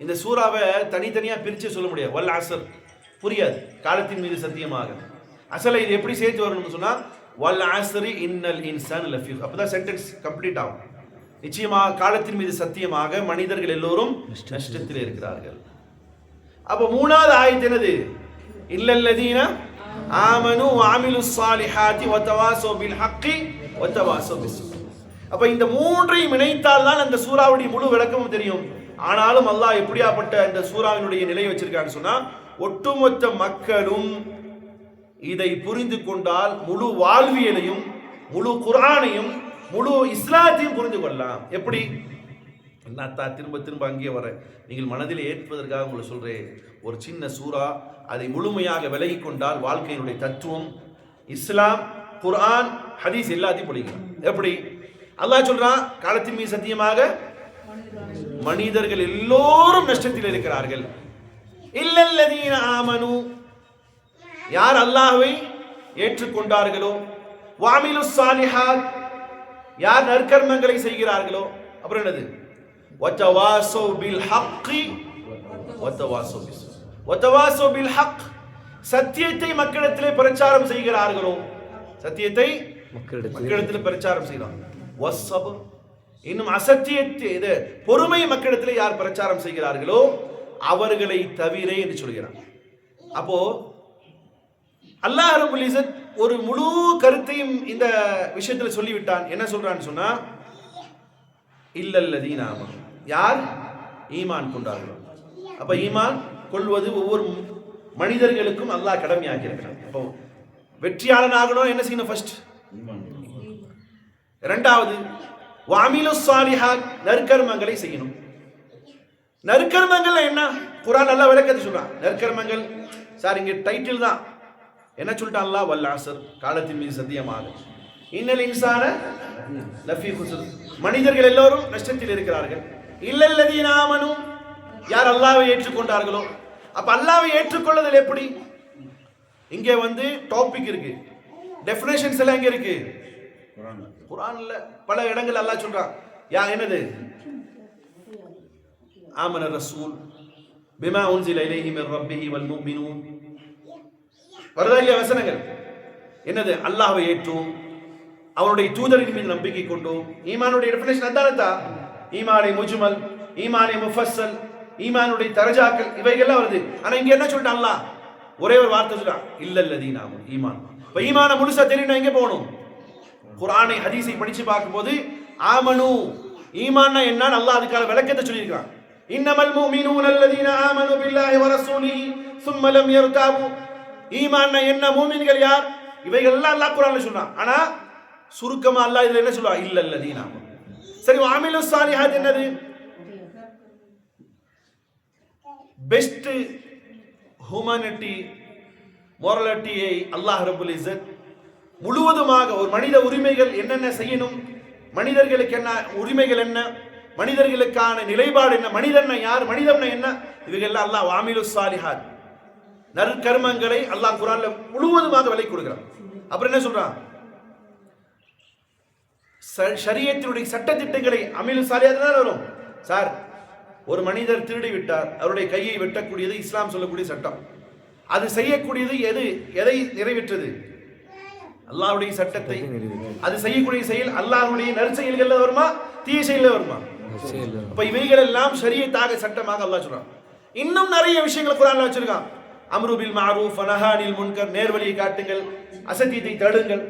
இந்த சூறாவை தனித்தனியா பிரிச்சு சொல்ல முடியாது. வல் அஸ்ர் புரியாது, காலத்தின் மீது சத்தியமாக. அசலை இது எப்படி சேர்த்து வரணும்னு சொன்னா வல் அஸ்ரி இன்னல் இன்சான லஃபீ, அப்பதான் சென்டென்ஸ் கம்ப்ளீட் ஆகும். நிச்சயமாக காலத்தின் மீது சத்தியமாக மனிதர்கள் எல்லோரும் நஷ்டத்தில் இருக்கிறார்கள். அப்ப மூணாவது ஆயத்து என்னது? இல்லல்லதீன ஆமனு வஅமிலுஸ் ஸாலிஹாத்தி வதவாஸௌ பில் ஹக்கி வதவாஸௌ பிஸ்ஸப்ர். அப்ப இந்த மூன்றையும் இணைத்தால் தான் அந்த சூறாவுடைய முழு விளக்கமும் தெரியும். ஆனாலும் அல்லாஹ் எப்படியாப்பட்ட இந்த சூறாவினுடைய நிலையை வச்சிருக்கான்னு சொன்னா, ஒட்டுமொத்த மக்களும் இதை புரிந்து கொண்டால் முழு வாழ்வியலையும் முழு குர்ஆனையும் முழு இஸ்லாத்தையும் புரிந்து கொள்ளலாம். எப்படி? என்னத்தா திரும்ப திரும்ப அங்கே வர, நீங்கள் மனதில் ஏற்பதற்காக உங்களை சொல்றேன். ஒரு சின்ன சூறா, அதை முழுமையாக விலகி கொண்டால் வாழ்க்கையினுடைய தத்துவம், இஸ்லாம், குர்ஆன், ஹதீஸ் எல்லாத்தையும் படிக்கலாம். எப்படி? அல்லாஹ் சொல்றான் காலத்தின் மீது சத்தியமாக மனிதர்கள் எல்லோரும் நஷ்டத்தில் இருக்கிறார்கள். இல்லல்லதீன ஆமனு, யார் அல்லாஹ்வை ஏற்றுக்கொண்டார்களோ, வஅமிலுஸ் ஸாலிஹாத், யார் நற்கர்மங்களை செய்கிறார்களோ, அப்புறம் என்னது? வதவாஸௌ பில் ஹக்கி வதவாஸௌ பிஸ்ஸப்ர். வதவாஸௌ பில் ஹக், சத்தியத்தை மக்களிடத்திலே பிரச்சாரம் செய்கிறார்களோ, சத்தியத்தை மக்களிடத்திலே பிரச்சாரம் செய்கிறார். வஸ்ஸப்ர், இன்னும் அசத்தியத்தை, இது பொறுமை மக்களிடத்திலே யார் பிரச்சாரம் செய்கிறார்களோ அவர்களை தவிர என்று சொல்கிறார். அப்போ அல்லாஹ் ரப்பல் இஸ்ஸத் ஒரு முழு கருத்தையும் இந்த விஷயத்தில் சொல்லிவிட்டான். என்ன சொல்றான்னு சொன்னா, இல்லல்லதீன ஆமனு, யார் ஈமான் கொண்டார்களோ. அப்ப ஈமான் கொள்வது ஒவ்வொரு மனிதர்களுக்கும் அல்லாஹ் கடமையாக்கி இருக்கிறான். அப்போ வெற்றியாளன் ஆகணும் என்ன செய்யணும்? ஃபர்ஸ்ட் இரண்டாவது வஅமிலுஸ் ஸாலிஹாத், நற்கர்மங்களை செய்யணும். நற்கர்மங்கள் என்ன? குர்ஆன் நல்லா விளக்கத்தை சொல்றான். நற்கர்மங்கள் சார் இங்க டைட்டில் தான் என்ன சொல்லிட்டான் அல்லாஹ்? வல் அஸ்ர், காலத்தின் மீது சத்தியமாக. இன்னல் இன்சான லஃபீ குஸ்ர், மனிதர்கள் எல்லோரும் நஷ்டத்தில் இருக்கிறார்கள். இல்லல்லதீன ஆமனு, யார் அல்லாஹ்வை ஏற்றுக்கொண்டார்களோ. அப்ப அல்லாஹ்வை ஏற்றுக்கொள்ளுதல் எப்படி? இங்கே வந்து டாபிக் இருக்கு, டெஃபினேஷன்ஸ் எல்லாம் எங்க இருக்கு? குர்ஆன்ல பல இடங்கள் அல்லாஹ் சொல்றான். யா என்னது? ஆமன ரசூல் பிமா உன்சில இலைஹி மிர் ரப்பிஹி வல் முஃமினூன், வரதாகிய வசனங்கள் என்னது? அல்லாஹ்வை ஏற்றோம், அவனுடைய தூதரின் மீது நம்பிக்கை கொண்டோம். ஈமானுடைய டெஃபினேஷன் அதானதா? ஈமானை முஜ்மல், ஈமானை முஃபஸ்ஸல், ஈமானுடைய தரஜாக்கள் இவைகள்லாம் வருது. ஆனா இங்க என்ன சொல்லிட்டான் அல்லாஹ்? ஒரே ஒரு வார்த்தை சொல்றான், இல்லல்லதீன ஆமனு, ஈமான். இப்ப ஈமான முழுசா தெரியணும் எங்க போகணும்? குர்ஆனை ஹதீஸை படிச்சு பார்க்கும்போது ஆமனு ஈமான்னா என்னன்னு அல்லாஹ் அதுக்கான விளக்கத்தை சொல்லியிருக்கான். இன்னமல் முஃமினூன அல்லதீன ஆமனு பில்லாஹி வ ரசூலிஹி ஸும்ம லம் யர்தாபு, ஈமான்னா என்ன, மூமின்கள் யார், இவைகள் எல்லாம் அல்லாஹ் குர்ஆன்ல சொல்றான். ஆனா சுருக்கமா அல்லாஹ் இதுல என்ன சொல்றான்? இல்லல்லதீன ஆமனு. சரி, வஅமிலுஸ் ஸாலிஹாத் என்னது? பெஸ்ட் ஹியூமனிட்டி, மோரலிட்டியை அல்லாஹ் ரப்புல் இஸ்ஸத் முழுவதுமாக ஒரு மனித உரிமைகள் என்னென்ன செய்யணும், மனிதர்களுக்கு என்ன உரிமைகள், என்ன மனிதர்களுக்கான நிலைப்பாடு, என்ன மனிதன் யார், மனிதன் என்ன, இவைகள்லாம் அல்லாஹ் வாமிலு சாலிஹாத் நற்கர்மங்களை அல்லாஹ் குர்ஆன்ல முழுவதுமாக விலை கொடுக்கிறான். அப்புறம் என்ன சொல்றான்? ஷரியத்தினுடைய சட்ட திட்டங்களை அமீலு சாலிஹாத் வரும். சார், ஒரு மனிதர் திருடி விட்டார், அவருடைய கையை வெட்டக்கூடியது இஸ்லாம் சொல்லக்கூடிய சட்டம். அது செய்யக்கூடியது எதை நிறைவேற்றது? அல்லாஹ்வுடைய சட்டத்தை. அது செய்யக்கூடிய செயல் அல்லாஹ்வுடைய நற்செயல்கள்ல வருமா, தீய செயல்ல வருமா? அப்ப இவைகள் எல்லாம் ஷரியத்தாக சட்டமாக அல்லாஹ் சொல்றான். இன்னும் நிறைய விஷயங்கள் குர்ஆன்ல வச்சிருக்கான். அம்ரு பில் மஅரூஃப் வ நஹி அனில் முன்கர், நேர்வழியை காட்டுங்கள், அசத்தியத்தை தடுங்கள்.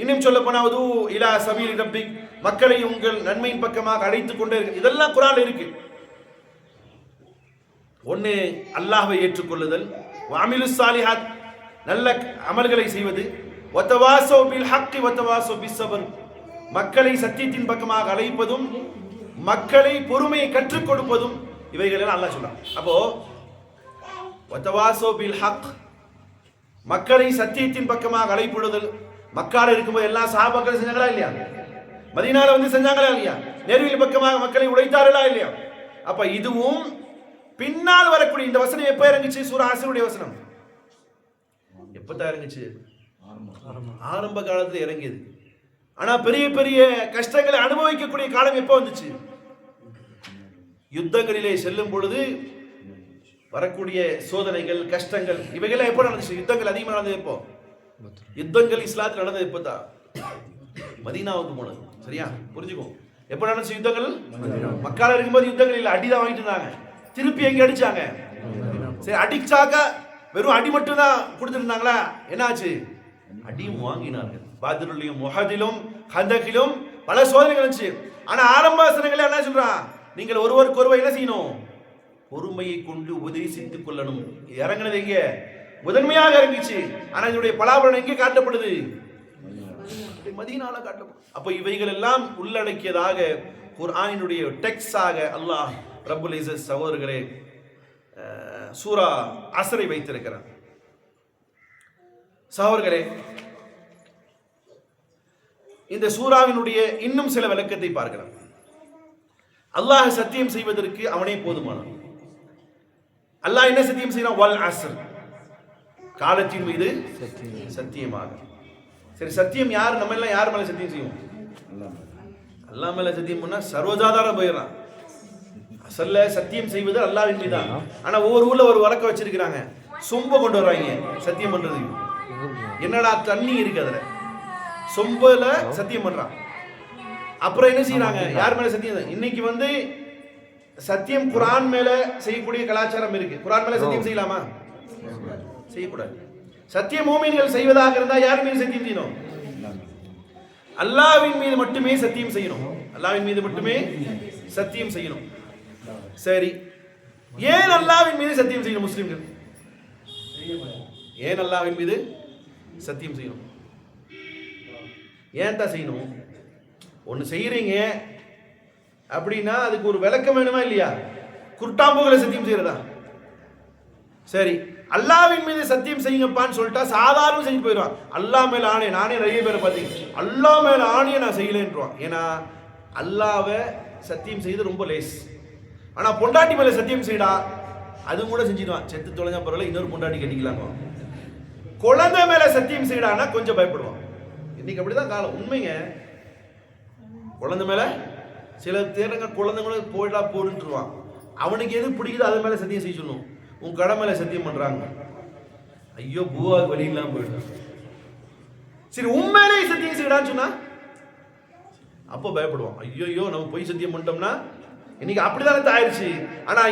இன்னும் சொல்ல போனாவது இலா சபீல் ரப்பிக், மக்களை உங்கள் நன்மையின் பக்கமாக அழைத்துக் கொண்டே இருக்கு. இதெல்லாம் குர்ஆன்ல இருக்கு. ஒன்னு அல்லாஹ்வை ஏற்றுக்கொள்ளுதல், வஅமிலு சாலிஹாத் நல்ல அமல்களை செய்வது, வதவாஸோ பில் ஹக்கி வதவாஸோ பிஸ்ஸப்ர் மக்களை சத்தியத்தின் பக்கமாக அழைப்பதும் மக்களை பொறுமையை கற்றுக் கொடுப்பதும், இவைகள் எல்லாம் அல்லாஹ் சொல்றான். அப்போ வதவாஸோ பில் ஹக் மக்களை சத்தியத்தின் பக்கமாக அழைப்புடுதல். மக்கால இருக்கும்போது எல்லா சஹாபாக்கள் செஞ்சாங்களா இல்லையா? மதீனால வந்து செஞ்சாங்களா இல்லையா? நேர்வழி பக்கமாக மக்களை உழைத்தார்களா இல்லையா? அப்ப இதுவும் பின்னால் வரக்கூடிய இந்த வசனம் எப்ப இறங்குச்சு? சூரா அஸ்ருடைய வசனம் எப்பதான் இறங்குச்சு? ஆரம்ப காலத்துல இறங்கியது. ஆனா பெரிய பெரிய கஷ்டங்களை அனுபவிக்கக்கூடிய காலம் எப்ப வந்துச்சு? யுத்தங்களிலே செல்லும் பொழுது வரக்கூடிய சோதனைகள், கஷ்டங்கள், இவைகள் எப்ப நடந்துச்சு? யுத்தங்கள் அதிகமாக நடந்தது எப்போ? யுத்தங்கள் இஸ்லாத்தில் நடந்தது எப்பதான்? மதீனாவுக்கு போனது. சரியா புரிஞ்சுக்கோ. எப்ப நடந்துச்சு யுத்தங்கள்? மக்கால இருக்கும்போது யுத்தங்கள் இல்லை, அடிதான் வாங்கிட்டு இருந்தாங்க. திருப்பி எங்க அடிச்சாங்க? சரி, அடிச்சாக்க வெறும் அடி மட்டும் தான் கொடுத்துருந்தாங்களா? என்னாச்சு? அடியும் வாங்கினார்கள். பாத்ருலையும் முஹதிலும் ஹந்தகிலும் பல சோதனைகள் இருந்துச்சு. ஆனா ஆரம்ப வசனங்களே என்ன சொல்றான்? நீங்கள் ஒருவருக்கு ஒருவர் என்ன செய்யணும்? பொறுமையை கொண்டு உபதேசித்துக் கொள்ளணும். இறங்கினது எங்க? முதன்மையாக இறங்கிச்சு. ஆனா இதனுடைய பலாபலன் எங்கே காட்டப்படுது? மதீனால காட்டப்படும். அப்ப இவைகள் எல்லாம் உள்ளடக்கியதாக குர்ஆனினுடைய டெக்ஸ்டாக அல்லாஹ் ரப்புல் இஸ்ஸத் சகோதரர்களே சூரா அஸ்ரை வைத்திருக்கிறார். சகோதரர்களே, இந்த சூராவினுடைய இன்னும் சில விளக்கத்தை பார்க்கலாம். அல்லாஹ் சத்தியம் செய்வதற்கு அவனே போதுமானவன். அல்லாஹ் என்ன சத்தியம் செய்யறான்? வல் அஸ்ர், காலத்தின் மீது சத்தியமாக. சரி, சத்தியம் யார்? நம்ம எல்லாம் யார் மேல சத்தியம் செய்வோம்? அல்லாஹ் மேல சத்தியம் பண்ணா சர்வசாதாரண போயிடலாம். அசல்ல சத்தியம் செய்வது அல்லாஹ்வின் மீது தான். ஆனா ஒவ்வொரு ஊர்ல ஒரு வழக்கம் வச்சிருக்கிறாங்க, சொம்ப கொண்டு வர்றாங்க சத்தியம் பண்றது. என்னடா தண்ணி இருக்கு அதுல, சொம்பல சத்தியம் பண்றான். அப்புறம் என்ன செய்யறாங்க? யார் மேல சத்தியம்? இன்னைக்கு வந்து சத்தியம் குர்ஆன் மேல செய்யக்கூடிய கலாச்சாரம் இருக்கு. குர்ஆன் மேல சத்தியம் செய்யலாமா? செய்யக்கூடாது. சத்திய மூமின்கள் செய்வதாக இருந்தா யார் மீது சத்தியம் செய்யணும்? அல்லாஹ்வின் மீது மட்டுமே சத்தியம் செய்யணும். அல்லாஹ்வின் மீது மட்டுமே சத்தியம் செய்யணும். சரி, ஏன் அல்லாஹ்வின் மீது சத்தியம் செய்யணும் முஸ்லிம்கள்? ஏன் அல்லாஹ்வின் மீது சத்தியம் செய்யணும்? ஏன் தான் செய்யணும்? ஒன்று செய்யறீங்க அப்படின்னா அதுக்கு ஒரு விளக்கம் வேணுமா இல்லையா? குர்டாம்புகளை சத்தியம் செய்யறதா? சரி, அல்லாஹ்வின் மீது சத்தியம் செய்யுங்கப்பான்னு சொல்லிட்டா சாதாரண செஞ்சு போயிடுவான். அல்லாஹ் மேல ஆணைய, நானே நிறைய பேரை பார்த்தீங்க, அல்லாஹ் மேல ஆணைய நான் செய்யலேன்றான். ஏன்னா அல்லாஹ்வை சத்தியம் செய்து ரொம்ப லேஸ். ஆனா பொண்டாட்டி மேல சத்தியம் செய்யடா, அது கூட செஞ்சிடுவான். செத்து தொலைஞ்சா பரவாயில்ல, இன்னொரு பொண்டாட்டி கட்டிக்கலாமா. குழந்தை மேல சத்தியம் செய்யடான்னா கொஞ்சம் பயப்படுவான். இன்னைக்கு அப்படிதான் காலம். உண்மைங்க, குழந்தை மேல சில தேரங்க குழந்தை கூட போயிடா போடுன்ட்டுருவான். அவனுக்கு எது பிடிக்குதோ அது மேல சத்தியம் செய்ய சொல்லணும். உன் கடை மேல சத்தியம் பண்றாங்க, ஐயோ பூவா வழி இல்லாம போயிட்டான். சரி, உண்மையிலே சத்தியம் செய்யடான்னு சொன்னா அப்போ பயப்படுவான். ஐயோ நம்ம போய் சத்தியம் பண்ணிட்டோம்னா, இன்னைக்கு அப்படிதானே ஆயிடுச்சு. ஆனா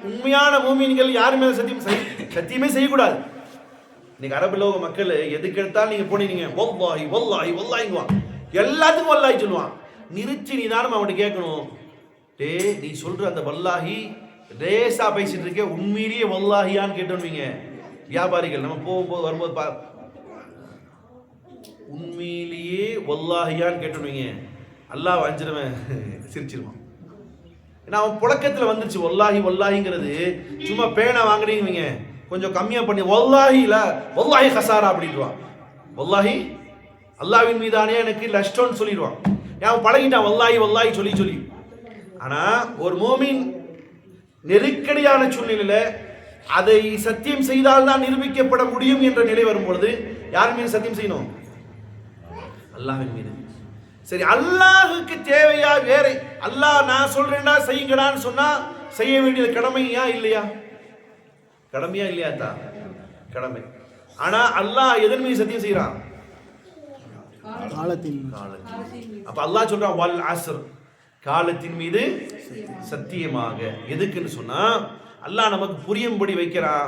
உண்மையான மூமின்கள் யாரு மேல சத்தியமே செய்யக்கூடாது. இன்னைக்கு அரபு லோக மக்கள் எதுக்கு எடுத்தாலும் நீங்க போனீங்க வல்லாஹி வல்லாஹி வல்லாஹிங்குவான், எல்லாத்துக்கும் வல்லாஹி சொல்லுவான். நிறுத்தி நிதானம் அவன்கிட்ட கேட்கணும், டே நீ சொல்ற அந்த வல்லாஹி ரேசா பேசிட்டு இருக்க, உண்மையிலேயே வல்லாஹியான்னு கேட்டோன்னு வியாபாரிகள் நம்ம போகும்போது வரும்போது உண்மையிலேயே வல்லாஹியான்னு கேட்டோன்னு அல்லாஹ் அஞ்சிருவன் சிரிச்சிருவான். ஏன்னா அவன் புழக்கத்தில் வந்துருச்சு வல்லாஹி வல்லாஹிங்கிறது. சும்மா பேனா வாங்குறீங்க கொஞ்சம் கம்மியா பண்ணி வல்லாஹி இல்ல வல்லாஹி ஹசாரா அப்படின்வான். வல்லாஹி அல்லாஹ்வின் மீதானே எனக்கு நஷ்டம்னு சொல்லிடுவான். அவன் பழகிட்டான் வல்லாஹி வல்லாஹி சொல்லி சொல்லி. ஆனா ஒரு மோமின் நெருக்கடியான சூழ்நிலையில அதை சத்தியம் செய்தால் தான் நிரூபிக்கப்பட முடியும் என்ற நிலை வரும்பொழுது யார் மீது சத்தியம் செய்யணும்? அல்லாஹ்வின் மீது. சரி, அல்லாஹுக்கு தேவையா வேற? அல்லாஹ் நான் சொல்றேன்டா செய்யுங்கடான்னு சொன்னா செய்ய வேண்டியது கடமையா இல்லையா? கடமையா இல்லையா? தான் கடமை. ஆனா அல்லாஹ் எதன் மீது சத்தியம் செய்யறான்? காலத்தின். அப்ப அல்லாஹ் சொல்றான் வல் அஸ்ர், காலத்தின் மீது சத்தியமாக. எதுக்குன்னு சொன்னா அல்லாஹ் நமக்கு புரியும்படி வைக்கிறான்.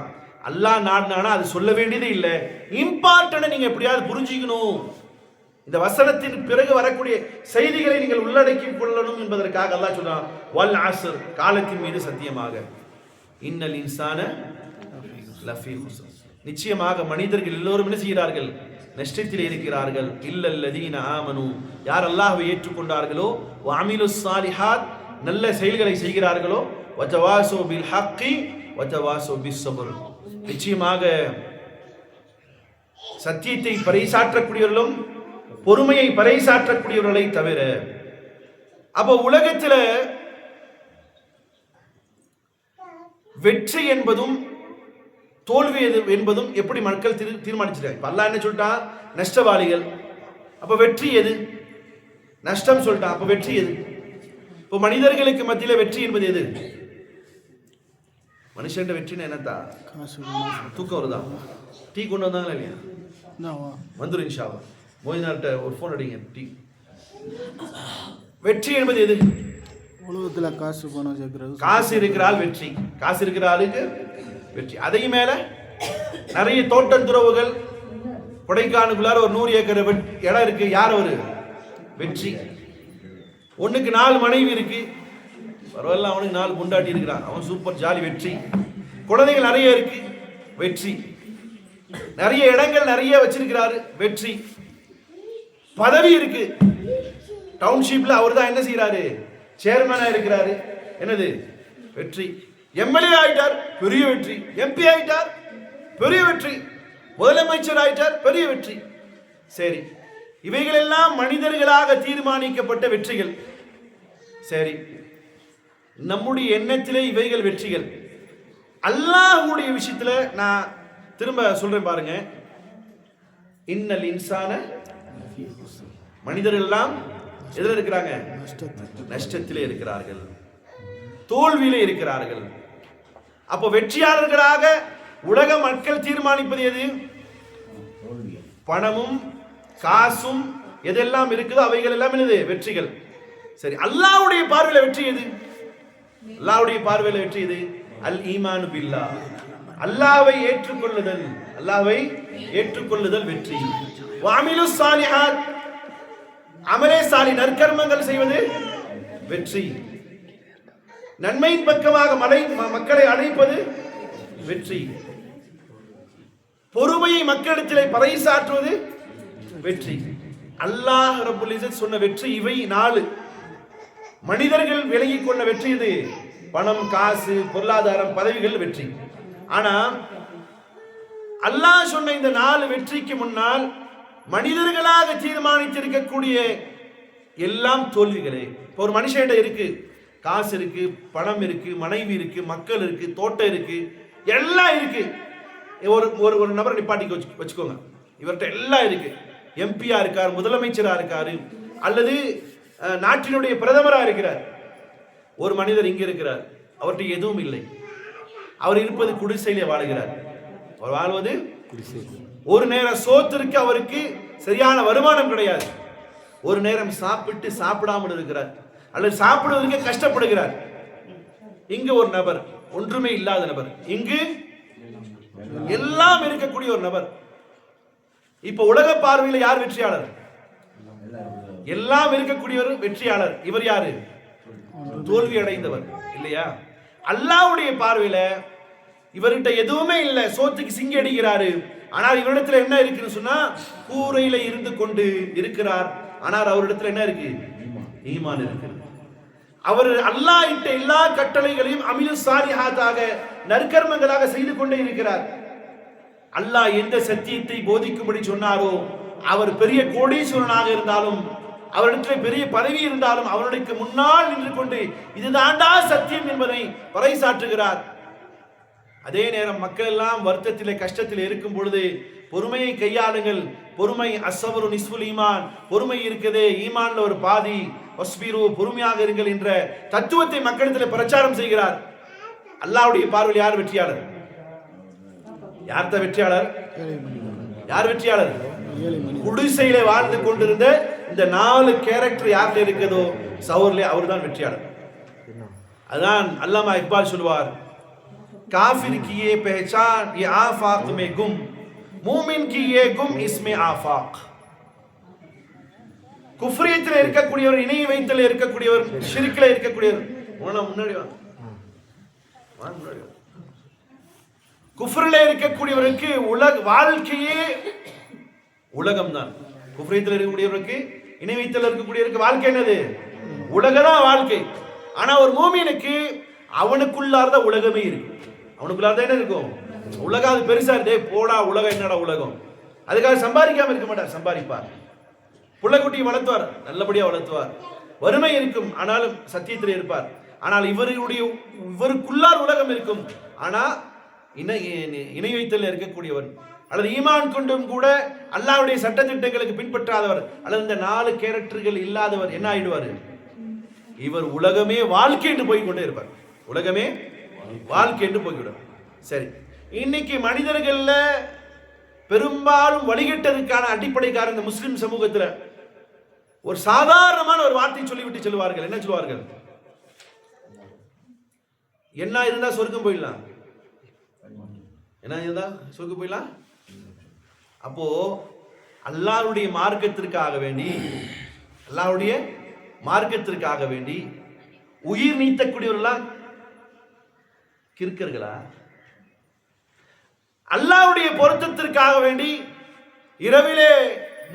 அல்லாஹ் நாடுனானா அது சொல்ல வேண்டியதே இல்லை. இம்பார்ட்டன்ட் நீங்க எப்படியாவது புரிஞ்சுக்கணும். இந்த வசனத்தின் பிறகு வரக்கூடிய செய்திகளை நீங்கள் உள்ளடக்கி கொள்ளணும் என்பதற்காக அல்லாஹ் சொல்றான் வல் அஸ்ர், காலத்தின் மீது சத்தியமாக. இன்னல் இன்சான லஃபீ குஸ்ர், நிச்சயமாக மனிதர்கள் எல்லோரும் என்ன செய்கிறார்கள்? நஷ்டத்தில் இருக்கிறார்கள். இல்லல்லதீன ஆமனு, யார் அல்லாஹ்வை ஏற்றுக்கொண்டார்களோ, வ அமிலுஸ் ஸாலிஹாத், நல்ல செயல்களை செய்கிறார்களோ, வ தவாஸோ பில் ஹக்கி வ தவாஸோ பிஸ் ஸப்ர், நிச்சயமாக சத்தியத்தை பறைசாற்றக்கூடியவர்களும் பொறுமையை பறைசாற்றக்கூடியவர்களை தவிர. அப்போ உலகத்தில் வெற்றி என்பதும் தோல்வி என்பதும் எப்படி மக்கள் தீர்மானிச்சிட்டாங்க. இப்ப அல்லாஹ் என்ன சொல்லிட்டான்? நஷ்டவாளிகள். அப்ப வெற்றி எது? நஷ்டம் சொல்லிட்டான். அப்ப வெற்றி எது? இப்போ மனிதர்களுக்கு மத்தியில வெற்றி என்பது எது? மனுஷன் வெற்றின்னு என்னத்தா? தூக்கம் வருதா? டீ கொண்டு வந்தாங்களா இல்லையா? வந்துடும் இன்ஷா அல்லாஹ். மோதினார்ட்ட ஒரு ஃபோன் அடிங்க. டீ. வெற்றி என்பது எது? உலகத்துல காசு பணம் சேர்க்கிறது. காசு இருக்கிறாள் வெற்றி. காசு இருக்கிற ஆளுக்கு வெற்றி. அதையும் மேல நிறைய தோட்டம் துறவுகள், கொடைக்கானலுக்குள்ளார ஒரு 100 ஏக்கர் இடம் இருக்கு. யார் ஒரு வெற்றி? ஒண்ணுக்கு 4 மனைவி இருக்கு. பரவாயில்ல, அவனுக்கு 4 பொண்டாட்டி இருக்கிறான், அவன் சூப்பர் ஜாலி, வெற்றி. குழந்தைகள் நிறைய இருக்கு, வெற்றி. நிறைய இடங்கள் நிறைய வச்சிருக்கிறாரு, வெற்றி. பதவி இருக்கு, டவுன்ஷிப்ல அவர் தான் என்ன செய்யறாரு? சேர்மனா இருக்கிறாரு, என்னது? வெற்றி. எம்எல்ஏ ஆயிட்டார், பெரிய வெற்றி. எம்பி ஆயிட்டார், பெரிய வெற்றி. முதலமைச்சர் ஆயிட்டார், பெரிய வெற்றி. சரி, இவைகள் எல்லாம் மனிதர்களாக தீர்மானிக்கப்பட்ட வெற்றிகள். சரி, நம்முடைய எண்ணத்திலே இவைகள் வெற்றிகள். அல்லாஹ்வுடைய விஷயத்துல நான் திரும்ப சொல்றேன் பாருங்க. இன்னல் இன்சான, மனிதர்கள் எல்லாம் எதில் இருக்கிறாங்க? நஷ்டத்திலே இருக்கிறார்கள், தோல்வியிலே இருக்கிறார்கள். அப்போ வெற்றியாளர்களாக உலக மக்கள் தீர்மானிப்பது எது? பணமும் காசும் எதெல்லாம் இருக்குதோ அவைகள் எல்லாம் என்னது? வெற்றிகள். சரி, அல்லாஹ்வுடைய பார்வையில வெற்றி எது? அல்லாஹ்வுடைய பார்வையில வெற்றி எது? அல் ஈமானு பில்லாஹ், அல்லாஹ்வை ஏற்றுக்கொள்ளுதல். அல்லாஹ்வை ஏற்றுக்கொள்ளுதல் வெற்றி. வஅமிலுஸ் ஸாலிஹாத், அமலே சாலி, நற்கர்மங்கள் செய்வது வெற்றி. நன்மையின் பக்கமாக மக்களை அழைப்பது வெற்றி. பொறுமையை மக்களிடத்திலே பறைசாற்றுவது வெற்றி. அல்லாஹ் ரப்புல் இஸ்ஸத் சொன்ன வெற்றி இவை 4. மனிதர்கள் விலகிக் கொண்ட வெற்றி இது. பணம், காசு, பொருளாதாரம், பதவிகள் வெற்றி. ஆனா அல்லாஹ் சொன்ன இந்த 4 வெற்றிக்கு முன்னால் மனிதர்களாக தீர்மானித்திருக்கக்கூடிய எல்லாம் தோல்விகளே. இப்போ ஒரு மனுஷன்கிட்ட இருக்கு, காசு இருக்கு, பணம் இருக்கு, மனைவி இருக்கு, மக்கள் இருக்கு, தோட்டம் இருக்கு, எல்லாம் இருக்கு. ஒரு நபரை நிப்பாட்டி வச்சுக்கோங்க, இவர்கிட்ட எல்லாம் இருக்கு. எம்பியா இருக்கார், முதலமைச்சரா இருக்காரு, அல்லது நாட்டினுடைய பிரதமரா இருக்கிறார். ஒரு மனிதர் இங்க இருக்கிறார், அவர்கிட்ட எதுவும் இல்லை. அவர் இருப்பது குடிசையிலே வாழுகிறார். அவர் வாழ்வது ஒரு நேரம் சோத்திற்கு அவருக்கு சரியான வருமானம் கிடையாது. ஒரு நேரம் சாப்பிட்டு சாப்பிடாமல் இருக்கிறார், அல்லது சாப்பிடுவதற்கு கஷ்டப்படுகிறார். இங்கு ஒரு நபர், ஒன்றுமே இல்லாத நபர், இங்கு எல்லாம் இருக்கக்கூடிய ஒரு நபர். இப்ப உலக பார்வையில் யார் வெற்றியாளர்? எல்லாம் இருக்கக்கூடியவர் வெற்றியாளர். இவர் யாரு? தோல்வி அடைந்தவர் இல்லையா? அல்லாஹ்வுடைய பார்வையில இவர்கிட்ட எதுவுமே இல்லை, சோத்துக்கு சிங்கி அடிக்கிறாரு. ஆனால் இவரிடத்துல என்ன இருக்குன்னு சொன்னா, கூரையில இருந்து கொண்டு இருக்கிறார். ஆனால் அவரிடத்துல என்ன இருக்கு? ஈமான் இருக்கு. அவர் அல்லாஹ் இட்ட எல்லா கட்டளைகளையும் அமிலு சாலிஹாத்தாக நற்கர்மங்களாக செய்து கொண்டே இருக்கிறார். அல்லாஹ் எந்த சத்தியத்தை போதிக்கும்படி சொன்னாரோ, அவர் பெரிய கோடீஸ்வரனாக இருந்தாலும், அவரிடத்தில் பெரிய பதவி இருந்தாலும், அவருடைய முன்னால் நின்று கொண்டு இதுதான்டா சத்தியம் என்பதை பறைசாற்றுகிறார். அதே நேரம் மக்கள் எல்லாம் வருத்தத்திலே கஷ்டத்தில் இருக்கும் பொழுது பொறுமையை கையாளுங்கள், பொறுமை அஸ்ஸபரு நிஸ்ஃபுல் ஈமான், பொறுமை இருக்குதே ஈமான்ல ஒரு பாதி, வஸ்பிரு பொறுமையாக இருங்கள் என்ற தத்துவத்தை மக்களிடத்தில் பிரச்சாரம் செய்கிறார். அல்லாஹ்வுடைய பார்வையில் யார் வெற்றியாளர்? யார்தான் வெற்றியாளர்? யார் வெற்றியாளர்? குடிசையிலே வாழ்ந்து கொண்டிருந்த இந்த 4 கேரக்டர் யார்ல இருக்குதோ சௌர்லே அவர்தான் வெற்றியாளர். அதான் அல்லாமா இக்பால் சொல்வார், காஃபிர் की ये पहचान ये आफाक में गुम, மூமின் की ये गुम इसमें आफाक. குஃப்ரியத்தில் இருக்கக்கூடியவர், இணை வைத்தல் இருக்கக்கூடியவர், ஷிர்க்ல இருக்கக்கூடியவர், முன்னாடி முன்னாடி குஃப்ரில் இருக்கக்கூடியவருக்கு உலக வாழ்க்கையே உலகம் தான். குஃப்ரியத்தில் இருக்கக்கூடியவருக்கு, இணை வைத்தல் இருக்கக்கூடியவருக்கு வாழ்க்கை என்னது? உலகதான் வாழ்க்கை. ஆனா ஒரு மூமினுக்கு அவனுக்குள்ளார்ந்த உலகமே இருக்கு. அவனுக்குள்ளார்ந்த என்ன இருக்கும்? உலகம். அது பெருசா இருந்தே போடா உலகம், என்னடா உலகம். அதுக்காக சம்பாதிக்காம இருக்க மாட்டார், சம்பாதிப்பார். புள்ளக்குட்டியை வளர்த்துவார், நல்லபடியா வளர்த்துவார். வறுமை இருக்கும், ஆனாலும் சத்தியத்தில் இருப்பார். ஆனால் இவருக்குள்ளார் உலகம் இருக்கும். ஆனா இணை வைத்தல் இருக்கக்கூடியவர் அல்லது ஈமான் கொண்டும் கூட அல்லாஹ்வுடைய சட்டத்திட்டங்களுக்கு பின்பற்றாதவர் அல்லது இந்த 4 கேரக்டர்கள் இல்லாதவர் என்ன ஆயிடுவார்? இவர் உலகமே வாழ்க்கை என்று போய்கொண்டே இருப்பார். உலகமே வாழ்க்கை என்று போய்விடும். சரி, இன்னைக்கு மனிதர்கள்ல பெரும்பாலும் வழிகட்டதுக்கான அடிப்படை காரணம் இந்த முஸ்லிம் சமூகத்தில் ஒரு சாதாரணமான ஒரு வார்த்தை சொல்லிவிட்டு செல்வார்கள். என்ன சொல்வார்கள்? என்ன இருந்தா சொர்க்கம் போயிடலாம், என்ன இருந்தா சொர்க்கம் போயிடலாம். அப்போ அல்லாஹ்வுடைய மார்க்கத்திற்காக வேண்டி, அல்லாஹ்வுடைய மார்க்கத்திற்காக வேண்டி உயிர் நீத்தக்கூடியவர்களா கிறுக்கர்களா? அல்லாஹ்வுடைய பொருத்தத்திற்காக வேண்டி இரவிலே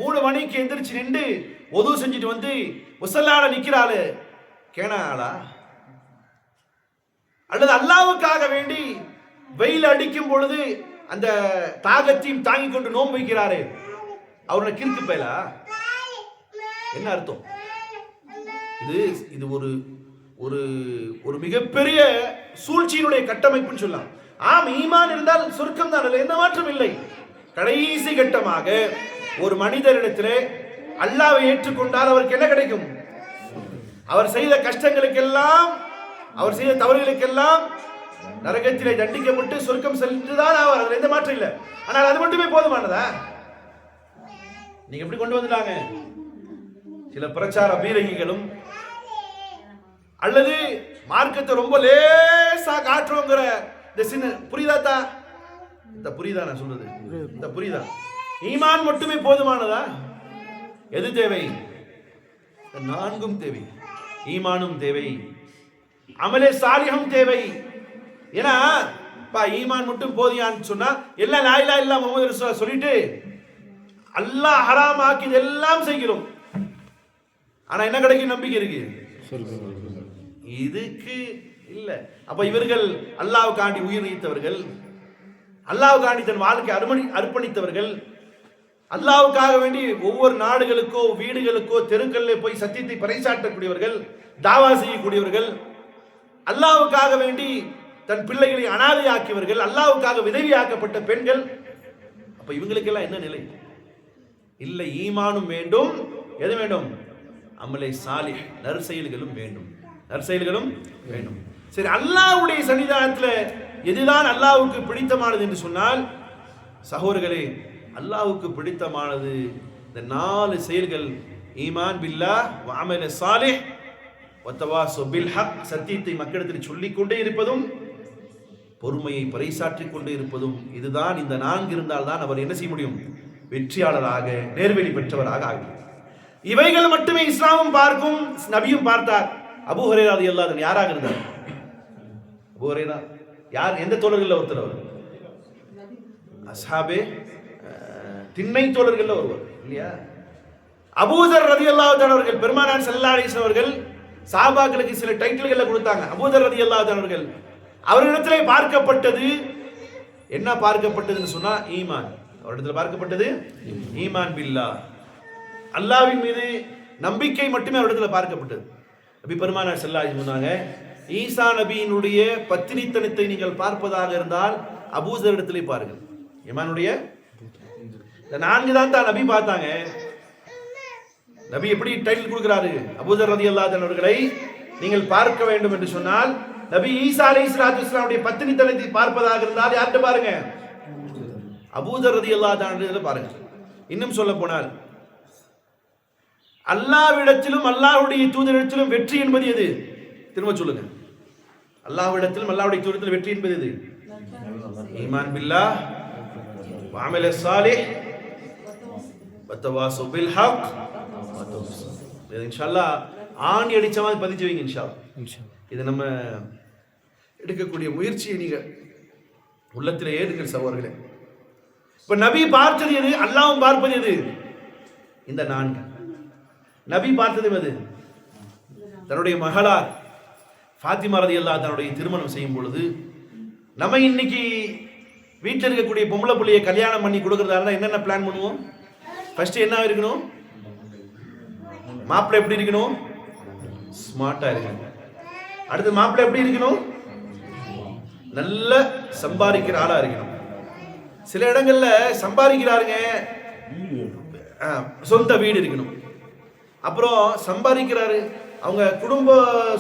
3 மணிக்கு எந்திரிச்சு நின்று ஒது செஞ்சுட்டு வந்து முசல்லால நிக்கிறாளு கேனாளா? அல்லது அல்லாஹ்வுக்காக வேண்டி வெயில் அடிக்கும் பொழுது அந்த தாகத்தையும் தாங்கிக் கொண்டு நோன்பு வைக்கிறாரு, அவருடைய கிறுக்கு பயலா? என்ன அர்த்தம்? இது ஒரு ஒரு ஒரு மிகப்பெரிய சூழ்ச்சியினுடைய கட்டமைப்புன்னு சொல்லலாம். ஆம், ஈமான் இருந்தால் சொர்க்கம் தான், எந்த மாற்றம் இல்லை. கடைசி கட்டமாக ஒரு மனிதரிடத்திலே அல்லாஹ்வை ஏற்றுக்கொண்டால் அவருக்கு என்ன கிடைக்கும்? அவர் செய்த கஷ்டங்களுக்கெல்லாம், அவர் செய்த தவறுகளுக்கெல்லாம் நரகத்திலே தண்டிக்கப்பட்டு சொர்க்கம் சென்றுதான் ஆவார். அதுல எந்த மாற்றம் இல்லை. ஆனால் அது மட்டுமே போதுமானதா? நீங்க எப்படி கொண்டு வந்துட்டாங்க சில பிரச்சார பீரங்கிகளும், அல்லது மார்க்கத்தை ரொம்ப லேசா காட்டுறோங்கிற இந்த சின்ன புரியுதாத்தா? இந்த புரியுதா நான் சொல்றது? இந்த புரியுதா? ஈமான் மட்டுமே போதுமானதா? எது தேவை? 4ம் தேவை. ஈமானும் தேவை, அமலே சாலிஹும் தேவை. ஏன்னா ஈமான் மட்டும் போதியான்னு சொன்னா எல்லாம் லா இலாஹ இல்லல்லாஹ் முஹம்மது ரசூலுல்லாஹ் சொல்லிட்டு அல்லாஹ் ஹராம் ஆக்கியது எல்லாம் செய்கிறோம். ஆனா என்ன கிடைக்கும்? நம்பிக்கை இருக்கு? இதுக்கு இல்ல. அப்ப இவர்கள் அல்லாஹ்வுக்காண்டி உயிர் நீத்தவர்கள், அல்லாஹ்வுக்காண்டி தன் வாழ்க்கை அர்ப்பணித்தவர்கள், அல்லாஹ்வுக்காக வேண்டி ஒவ்வொரு நாடுகளுக்கோ வீடுகளுக்கோ தெருக்களிலே போய் சத்தியத்தை பறைசாற்றக்கூடியவர்கள், தாவா செய்யக்கூடியவர்கள், அல்லாஹ்வுக்காக வேண்டி தன் பிள்ளைகளை அனாதையாக்கியவர்கள், அல்லாஹ்வுக்காக விதவியாக்கப்பட்ட பெண்கள். அப்ப இவங்களுக்கெல்லாம் என்ன நிலை? இல்லை, ஈமானும் வேண்டும். எது வேண்டும்? அமலே சாலிஹ், நற்செயல்களும் வேண்டும். நற்செயல்களும் வேண்டும். சரி, அல்லாஹ்வுடைய சன்னிதானத்தில் எதுதான் அல்லாஹ்வுக்கு பிடித்தமானது என்று சொன்னால், சகோதரர்களே, அல்லாஹ்வுக்கு பிடித்தமானது இந்த 4 செயல்கள். ஈமான் பில்லாஹ் வ அமல் சாலிஹ் வ தவாஸு பில் ஹக், சத்தியத்தை மக்களிடத்தில் சொல்லிக் கொண்டே இருப்பதும் பொறுமையை பறைசாற்றிக் கொண்டே இருப்பதும். இதுதான், இந்த 4 இருந்தால் தான் அவர் என்ன செய்ய முடியும்? வெற்றியாளராக, நேர்வழி பெற்றவராக ஆகும். இவைகள் மட்டுமே இஸ்லாமும் பார்க்கும், நபியும் பார்த்தார். அபூ ஹுரைரா ரலியல்லாஹு அன்ஹு யாராக இருந்தார்? அபூ ஹுரைரா யார்? எந்த தோழர்கள் ஒருத்தர்? அவர் அஸ்ஹாபே திண்ணை தோழர்கள் ஒருவர் இல்லையா? அபூதர் ரலியல்லாஹு தஆலா அவர்கள், பெருமானார் ஸல்லல்லாஹு அலைஹி வஸல்லம் அவர்கள் சஹாபாக்களுக்கு சில டைட்டில்களை கொடுத்தாங்க. அபூதர் ரலியல்லாஹு தஆலா அவர்கள் அவரிடத்திலே பார்க்கப்பட்டது என்ன பார்க்கப்பட்டதுன்னு சொன்னா ஈமான். அவரிடத்தில் பார்க்கப்பட்டது ஈமான் பில்லா, அல்லாஹ்வின் மீது நம்பிக்கை மட்டுமே அவரிடத்தில் பார்க்கப்பட்டது. நபி பெருமானார் ஸல்லல்லாஹு அலைஹி வஸல்லம் சொன்னாங்க, ஈசா நபியினுடைய பத்தினித்தனத்தை நீங்கள் பார்ப்பதாக இருந்தால் அபூசர் இடத்திலே பாருங்கள். ஈமானுடைய இந்த 4 தான் நபி பார்த்தாங்க. நபி எப்படி டைட்டில் கொடுக்கிறாரு, அபூதர் ரலியல்லாஹு அன்ஹு அவர்களை நீங்கள் பார்க்க வேண்டும் என்று சொன்னால் நபி ஈசா அலைஹிஸ்ஸலாத்து வஸ்ஸலாமுடைய பத்தினித்தனத்தை பார்ப்பதாக இருந்தால் யார்கிட்ட பாருங்க, அபூதர் ரலியல்லாஹு அன்ஹு பாருங்க. இன்னும் சொல்ல போனால் அல்லாஹ்விடத்திலும் அல்லாஹ்வுடைய தூதரிடத்திலும் வெற்றி என்பது எது? திரும்ப சொல்லுங்க. அல்லாஹ்விடத்திலும் அல்லாஹ்வுடைய தூதரிடத்திலும் வெற்றி என்பது எது? ஈமான் பில்லாஹ் வ அமல் ஸாலிஹ் வ தவாஸு பில் ஹக். இது இன்ஷாஅல்லாஹ் ஆணி அடிச்ச மாதிரி பதிஞ்சு வைங்க இன்ஷாஅல்லாஹ். இது நம்ம எடுக்கக்கூடிய முயற்சியை நீங்க உள்ளத்திலே ஏறுங்கள் சகோதரர்களே. இப்ப நபி பார்த்தது எது? அல்லாஹ்வும் பார்ப்பது எது? இந்த 4. நபி பார்த்தது எது? தன்னுடைய மகளார் ஃபாத்திமா ரலியல்லாஹு தன்னுடைய திருமணம் செய்யும் பொழுது நம்ம இன்னைக்கு வீட்டில் இருக்கக்கூடிய பொம்பளை புள்ளையை கல்யாணம் பண்ணி கொடுக்கறதா இருந்தால் என்னென்ன பிளான் பண்ணுவோம்? ஃபர்ஸ்ட் என்ன இருக்கணும்? மாப்பிள்ளை எப்படி இருக்கணும்? ஸ்மார்ட்டா இருக்கணும். அடுத்து மாப்பிள்ளை எப்படி இருக்கணும்? நல்ல சம்பாதிக்கிற ஆளா இருக்கணும். சில இடங்கள்ல சம்பாதிக்கிறாருங்க, சொந்த வீடு இருக்கணும். அப்புறம் சம்பாதிக்கிறாரு, அவங்க குடும்ப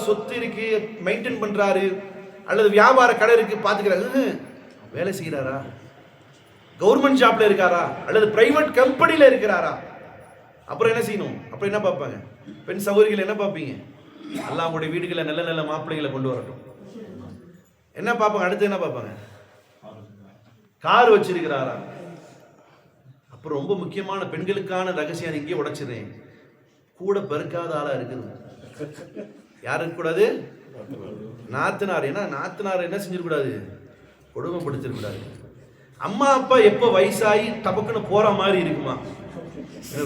சொத்து இருக்கு, மெயின்டைன் பண்றாரு, அல்லது வியாபார கடை இருக்கு பாத்துக்கிறாரு, வேலை செய்கிறாரா, கவர்மெண்ட் ஜாப்ல இருக்காரா, அல்லது பிரைவேட் கம்பெனில இருக்கிறாரா. அப்புறம் என்ன செய்யணும்? அப்புறம் என்ன பார்ப்பாங்க? பெண் சகோதரிகள் என்ன பார்ப்பீங்க? அல்லாஹ்வுடைய வீடுகளை நல்ல நல்ல மாப்பிள்ளைகளை கொண்டு வரட்டும். என்ன பார்ப்பாங்க? அடுத்து என்ன பார்ப்பாங்க? கார் வச்சிருக்கிறாரா. அப்புறம் ரொம்ப முக்கியமான பெண்களுக்கான ரகசியம் இங்கே உடைச்சிடுறேன், கூட பெருக்காத ஆளா இருக்குது. யாரு இருக்கக்கூடாது? நாத்தனார். ஏன்னா நாத்தனார் என்ன செஞ்சிடக்கூடாது? கொடுமைப்படுத்திடக்கூடாது. அம்மா அப்பா எப்போ வயசாகி டபக்குன்னு போற மாதிரி இருக்குமா?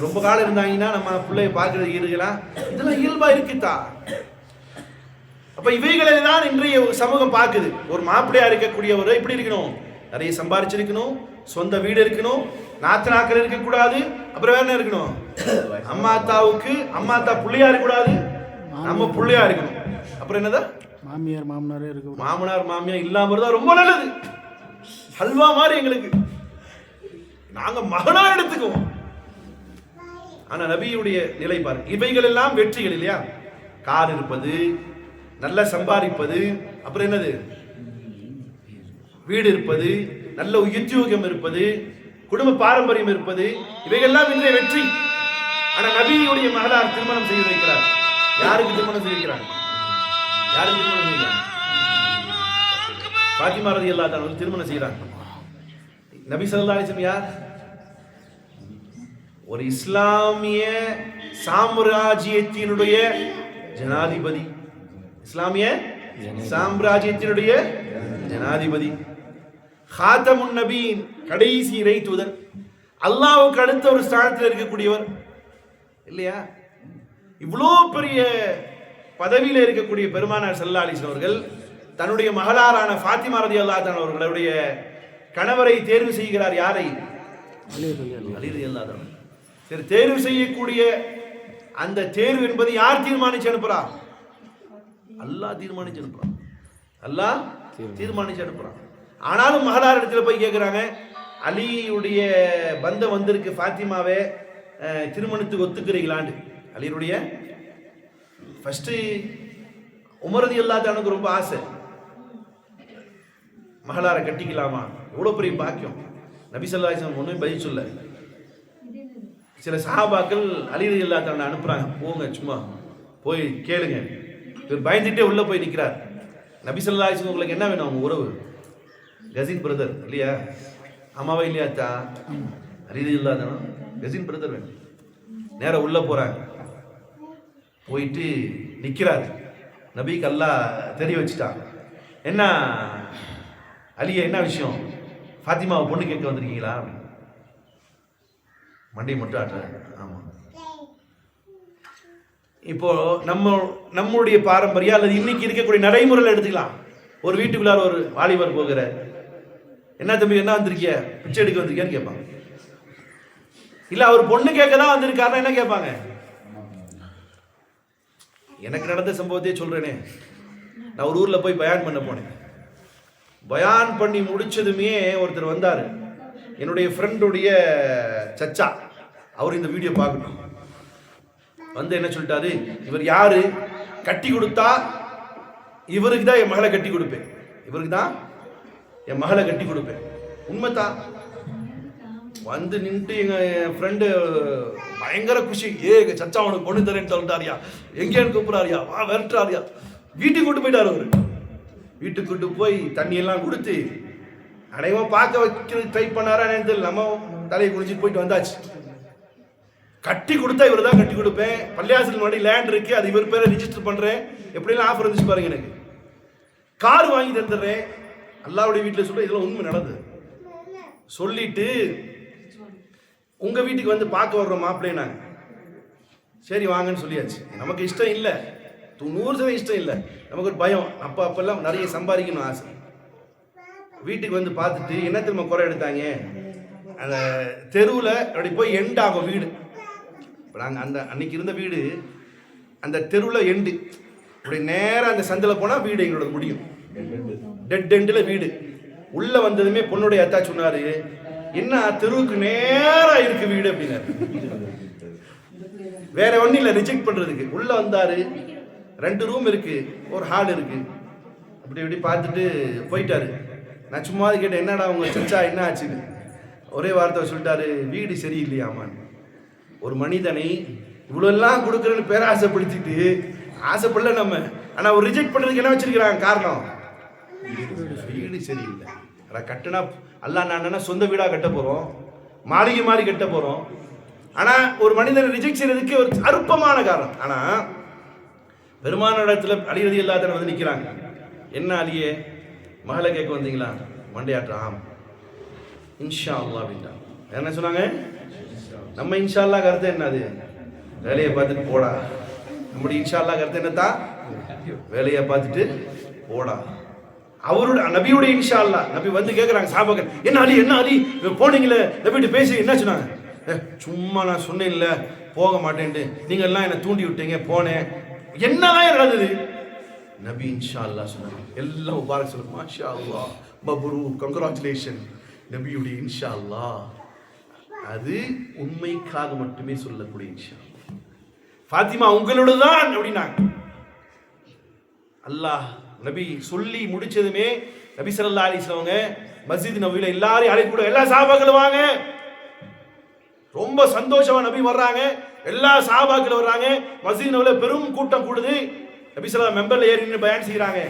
ரொம்ப காலம் இருந்தாங்கன்னா நம்ம பிள்ளைய பார்க்கறது இருக்கலாம், இதெல்லாம் இயல்பா இருக்குதா. அப்ப இவைகளை தான் இன்றைய சமூகம் பார்க்குது. ஒரு மாப்பிள்ளையா இருக்கக்கூடியவர் எப்படி இருக்கணும்? நிறைய சம்பாதிச்சிருக்கணும், சொந்த வீடு இருக்கணும், நாத்தனாக்கள் இருக்கக்கூடாது. அப்புறம் வேற என்ன இருக்கணும்? அம்மா அத்தா புள்ளையா இருக்கக்கூடாது, நம்ம புள்ளையா இருக்கணும். அப்புறம் என்னதான்? மாமியார் மாமனாரே இருக்கு. மாமனார் மாமியார் இல்லாம இருந்தா ரொம்ப நல்லது. ஹல்வா மாதிரி எங்களுக்கு, நாங்க மகனா எடுத்துக்குவோம். ஆனா நபியுடைய நிலை பாருங்க. இவைகள் எல்லாம் வெற்றிகள் இல்லையா? கார் இருப்பது, நல்ல சம்பாதிப்பது, அப்புறம் என்னது? வீடு இருப்பது, நல்ல உத்தியோகம் இருப்பது, குடும்ப பாரம்பரியம் இருப்பது, இவைகள்லாம் இன்றைய வெற்றி. ஆனா நபியுடைய மகளார் திருமணம் செய்து வைக்கிறார். யாருக்கு திருமணம் செய்து வைக்கிறார்? யாருக்கு திருமணம் செய்கிறார்? ஃபாத்திமா ரலியல்லாஹு அன்ஹா திருமணம் செய்கிறார். நபி ஸல்லல்லாஹு அலைஹி வஸல்லம் யார்? ஒரு இஸ்லாமிய சாம்ராஜ்யத்தினுடைய ஜனாதிபதி. இஸ்லாமிய சாம்ராஜ்யத்தினுடைய ஜனாதிபதி, ஹாத்தமுன் நபியின் கடைசி இறை தூதர், அல்லாஹ்வுக்கு அடுத்த ஒரு ஸ்தானத்தில் இருக்கக்கூடியவர் இல்லையா? இவ்வளோ பெரிய பதவியில் இருக்கக்கூடிய பெருமானார் ஸல்லல்லாஹு அலைஹி வஸல்லம் அவர்கள் தன்னுடைய மகளாரான ஃபாத்திமா ரலியல்லாஹு அன்ஹா அவர்களுடைய கணவரை தேர்வு செய்கிறார். யாரை? அலி ரலியல்லாஹு அன்ஹு. சரி, தேர்வு செய்யக்கூடிய அந்த தேர்வு என்பது யார் தீர்மானிச்சு அனுப்புறா? அல்லாஹ் தீர்மானிச்சு அனுப்புறான். அல்லாஹ் தீர்மானிச்சு அனுப்புறான். ஆனாலும் மகளார் இடத்துல போய் கேட்கிறாங்க, அலியுடைய பந்தம் வந்திருக்கு, ஃபாத்திமாவை திருமணத்துக்கு ஒத்துக்கிறீங்களான்னு. அலியுடைய ஃபர்ஸ்ட் உமர் ரலியல்லாஹு அன்ஹுக்கு ரொம்ப ஆசை, மகளாரை கட்டிக்கலாமா, எவ்வளவு பெரிய பாக்கியம். நபி ஸல்லல்லாஹு அலைஹி வஸல்லம் ஒன்றும் பதில் சொல்ல. சில சஹாபாக்கள் அலி ரலியல்லாஹு அன்ஹு அனுப்புறாங்க, போங்க சும்மா போய் கேளுங்க. இவர் பயந்துட்டே உள்ள போய் நிற்கிறார். நபி ஸல்லல்லாஹு அலைஹி வஸல்லம் உங்களுக்கு என்ன வேணும்? அவங்க உறவு, கசின் பிரதர் இல்லையா? அம்மாவா இல்லையா? அலி ரலியல்லாஹு அன்ஹு கசின் பிரதர் வேணும். நேரம் உள்ள போறாங்க, போயிட்டு நிற்கிறார். நபிக்கு அல்லாஹ் தெரிய வச்சுட்டாங்க. என்ன அலியா, என்ன விஷயம்? ஃபாத்திமாவை பொண்ணு கேட்க வந்திருக்கீங்களா? மண்டையை மட்டும் ஆட்டுறாங்க. ஆமா, இப்போ நம்முடைய பாரம்பரியம் அல்லது இன்னைக்கு இருக்கக்கூடிய நடைமுறையில் எடுத்துக்கலாம். ஒரு வீட்டுக்குள்ளார ஒரு வாலிபர் போகிறார். என்ன தம்பி, என்ன வந்திருக்கிய, பிச்சை எடுக்க வந்திருக்கியான்னு கேட்பாங்க. இல்ல அவர் பொண்ணு கேட்க தான் வந்திருக்காருன்னா என்ன கேட்பாங்க? எனக்கு நடந்த சம்பவத்தையே சொல்றேனே. நான் ஒரு ஊர்ல போய் பயான் பண்ண போனேன். பயான் பண்ணி முடிச்சதுமே ஒருத்தர் வந்தாரு, என்னுடைய ஃப்ரெண்டுடைய சச்சா. அவர் இந்த வீடியோ பார்க்கணும். வந்து என்ன சொல்லிட்டாரு, இவர் யாரு, கட்டி கொடுத்தா இவருக்கு தான் என் மகளை கட்டி கொடுப்பேன், இவருக்கு தான் என் மகளை கட்டி கொடுப்பேன். உண்மைதான். வந்து நின்று என் ஃப்ரெண்டு பயங்கர குஷி. எங்க சச்சா அவனுக்கு பொண்ணு தரேன்னு சொல்லிட்டாரியா, எங்கேன்னு கூப்பிடாரியா, வா விரட்டுறாரியா. வீட்டுக்கு கூட்டு போயிட்டாரு அவரு. வீட்டுக்கு கூட்டு போய் தண்ணி எல்லாம் கொடுத்து அனைவரும் பார்க்க வைக்கிறது ட்ரை பண்ணாரா தெரியல. நம்ம தலையை குடிச்சிட்டு போயிட்டு வந்தாச்சு. கட்டி கொடுத்தா இவர் தான் கட்டி கொடுப்பேன், பள்ளியாசல் முன்னாடி லேண்ட் இருக்கு, அது இவர் பேரை ரிஜிஸ்டர் பண்றேன், எப்படிலாம் ஆஃபர் இருந்துச்சு பாருங்க. எனக்கு கார் வாங்கி தந்துடுறேன். அல்லாவுடைய வீட்டில் சொல்ல இதெல்லாம் உண்மை நடந்தது. சொல்லிட்டு உங்க வீட்டுக்கு வந்து பார்க்க வர்றோம் மாப்பிள்ளையே. நாங்க சரி வாங்கன்னு சொல்லியாச்சு. நமக்கு இஷ்டம் இல்லை, 90% இஷ்டம் இல்லை. நமக்கு ஒரு பயம். அப்பெல்லாம் நிறைய சம்பாதிக்கணும் ஆசை. வீட்டுக்கு வந்து பார்த்துட்டு என்ன திரும்ப குறை எடுத்தாங்க, அந்த தெருவில் அப்படி போய் எண்ட் ஆகும் வீடு. இப்போ நாங்கள் அன்னைக்கு இருந்த வீடு அந்த தெருவில் எண்டு. இப்படி நேராக அந்த சந்தில் போனால் வீடு எங்களோட முடியும். டெட் எண்டில் வீடு. உள்ளே வந்ததுமே பொண்ணுடைய அத்தா சொன்னார், என்ன தெருவுக்கு நேராக இருக்கு வீடு அப்படின்னாரு. வேற ஒன்றும் இல்லை, ரிஜெக்ட் பண்ணுறதுக்கு. உள்ளே வந்தார். 2 ரூம் இருக்கு, ஒரு ஹால் இருக்கு. அப்படி இப்படி பார்த்துட்டு போயிட்டாரு. நான் சும்மா கேட்டேன், என்னடா உங்க சச்சா என்ன ஆச்சுன்னு. ஒரே வார்த்தை சொல்லிட்டாரு, வீடு சரியில்லையாமான்னு. ஒரு மனிதனை இவ்வளோலாம் கொடுக்குறேன்னு பேராசைப்படுத்திட்டு, ஆசைப்படல நம்ம, ஆனால் ஒரு ரிஜெக்ட் பண்ணுறதுக்கு என்ன வச்சிருக்கிறாங்க காரணம், வீடு சரியில்லை. அதான் கட்டினா அல்லா நான் சொந்த வீடாக கட்ட போகிறோம், மாளிகை மாதிரி கட்ட போகிறோம். ஆனால் ஒரு மனிதனை ரிஜெக்ட் செய்யறதுக்கு ஒரு அற்பமான காரணம். ஆனால் பெருமான இடத்துல அலி ரலியல்லாஹு அன்ஹு வந்து நிற்கிறாங்க. என்ன அலியே, மகளை கேட்க வந்தீங்களா? மண்டையாற்றாம், இன்ஷா அல்லாஹ் அப்படின்ட்டா. என்ன சொன்னாங்க? நம்ம இன்ஷா அல்லாஹ் கருத்து என்னது, வேலையை பார்த்துட்டு போடா. நம்முடைய இன்ஷா அல்லாஹ் கருத்து என்னத்தான், வேலையை பார்த்துட்டு போடா. அவருடைய நபியுடைய இன்ஷா அல்லாஹ். நபி வந்து கேட்குறாங்க சாபாக்கள், என்ன அலி என்ன அலி போனீங்களே நபிட்டு பேசி என்ன சொன்னாங்க? சும்மா நான் சொன்னேன்ல போக மாட்டேன்ட்டு, நீங்கள் எல்லாம் என்னை தூண்டி விட்டீங்க, போனேன். என்னதான் நடந்தது? நபி இன்ஷா அல்லாஹ் சொன்னாங்க. எல்லாம் முபாரக் சொல்லுங்க, மாஷா அல்லாஹ், மப்ரூக், கங்க்ராச்சுலேஷன். நபியுடைய இன்ஷா அல்லாஹ் அது உண்மைக்காக மட்டுமே சொல்லக்கூடிய இன்ஷா. ஃபாத்திமா உங்களோட தான் அப்படின்னாங்க. அல்லாஹ் நபி சொல்லி முடிச்சதுமே நபி ஸல்லல்லாஹு அலைஹி வஸல்லம் மஸ்ஜித் நபவில எல்லாரையும் அழைப்பு, எல்லா சஹாபாக்களும் வாங்க. ரொம்ப சந்தோஷமா நபி வர்றாங்க, எல்லா சஹாபாக்களும் வர்றாங்க. மஸ்ஜித் நபவில பெரும் கூட்டம் கூடுது. நபி ஸல்லல்லாஹு மெம்பர்ல ஏறி நின்று பயான் செய்றாங்க.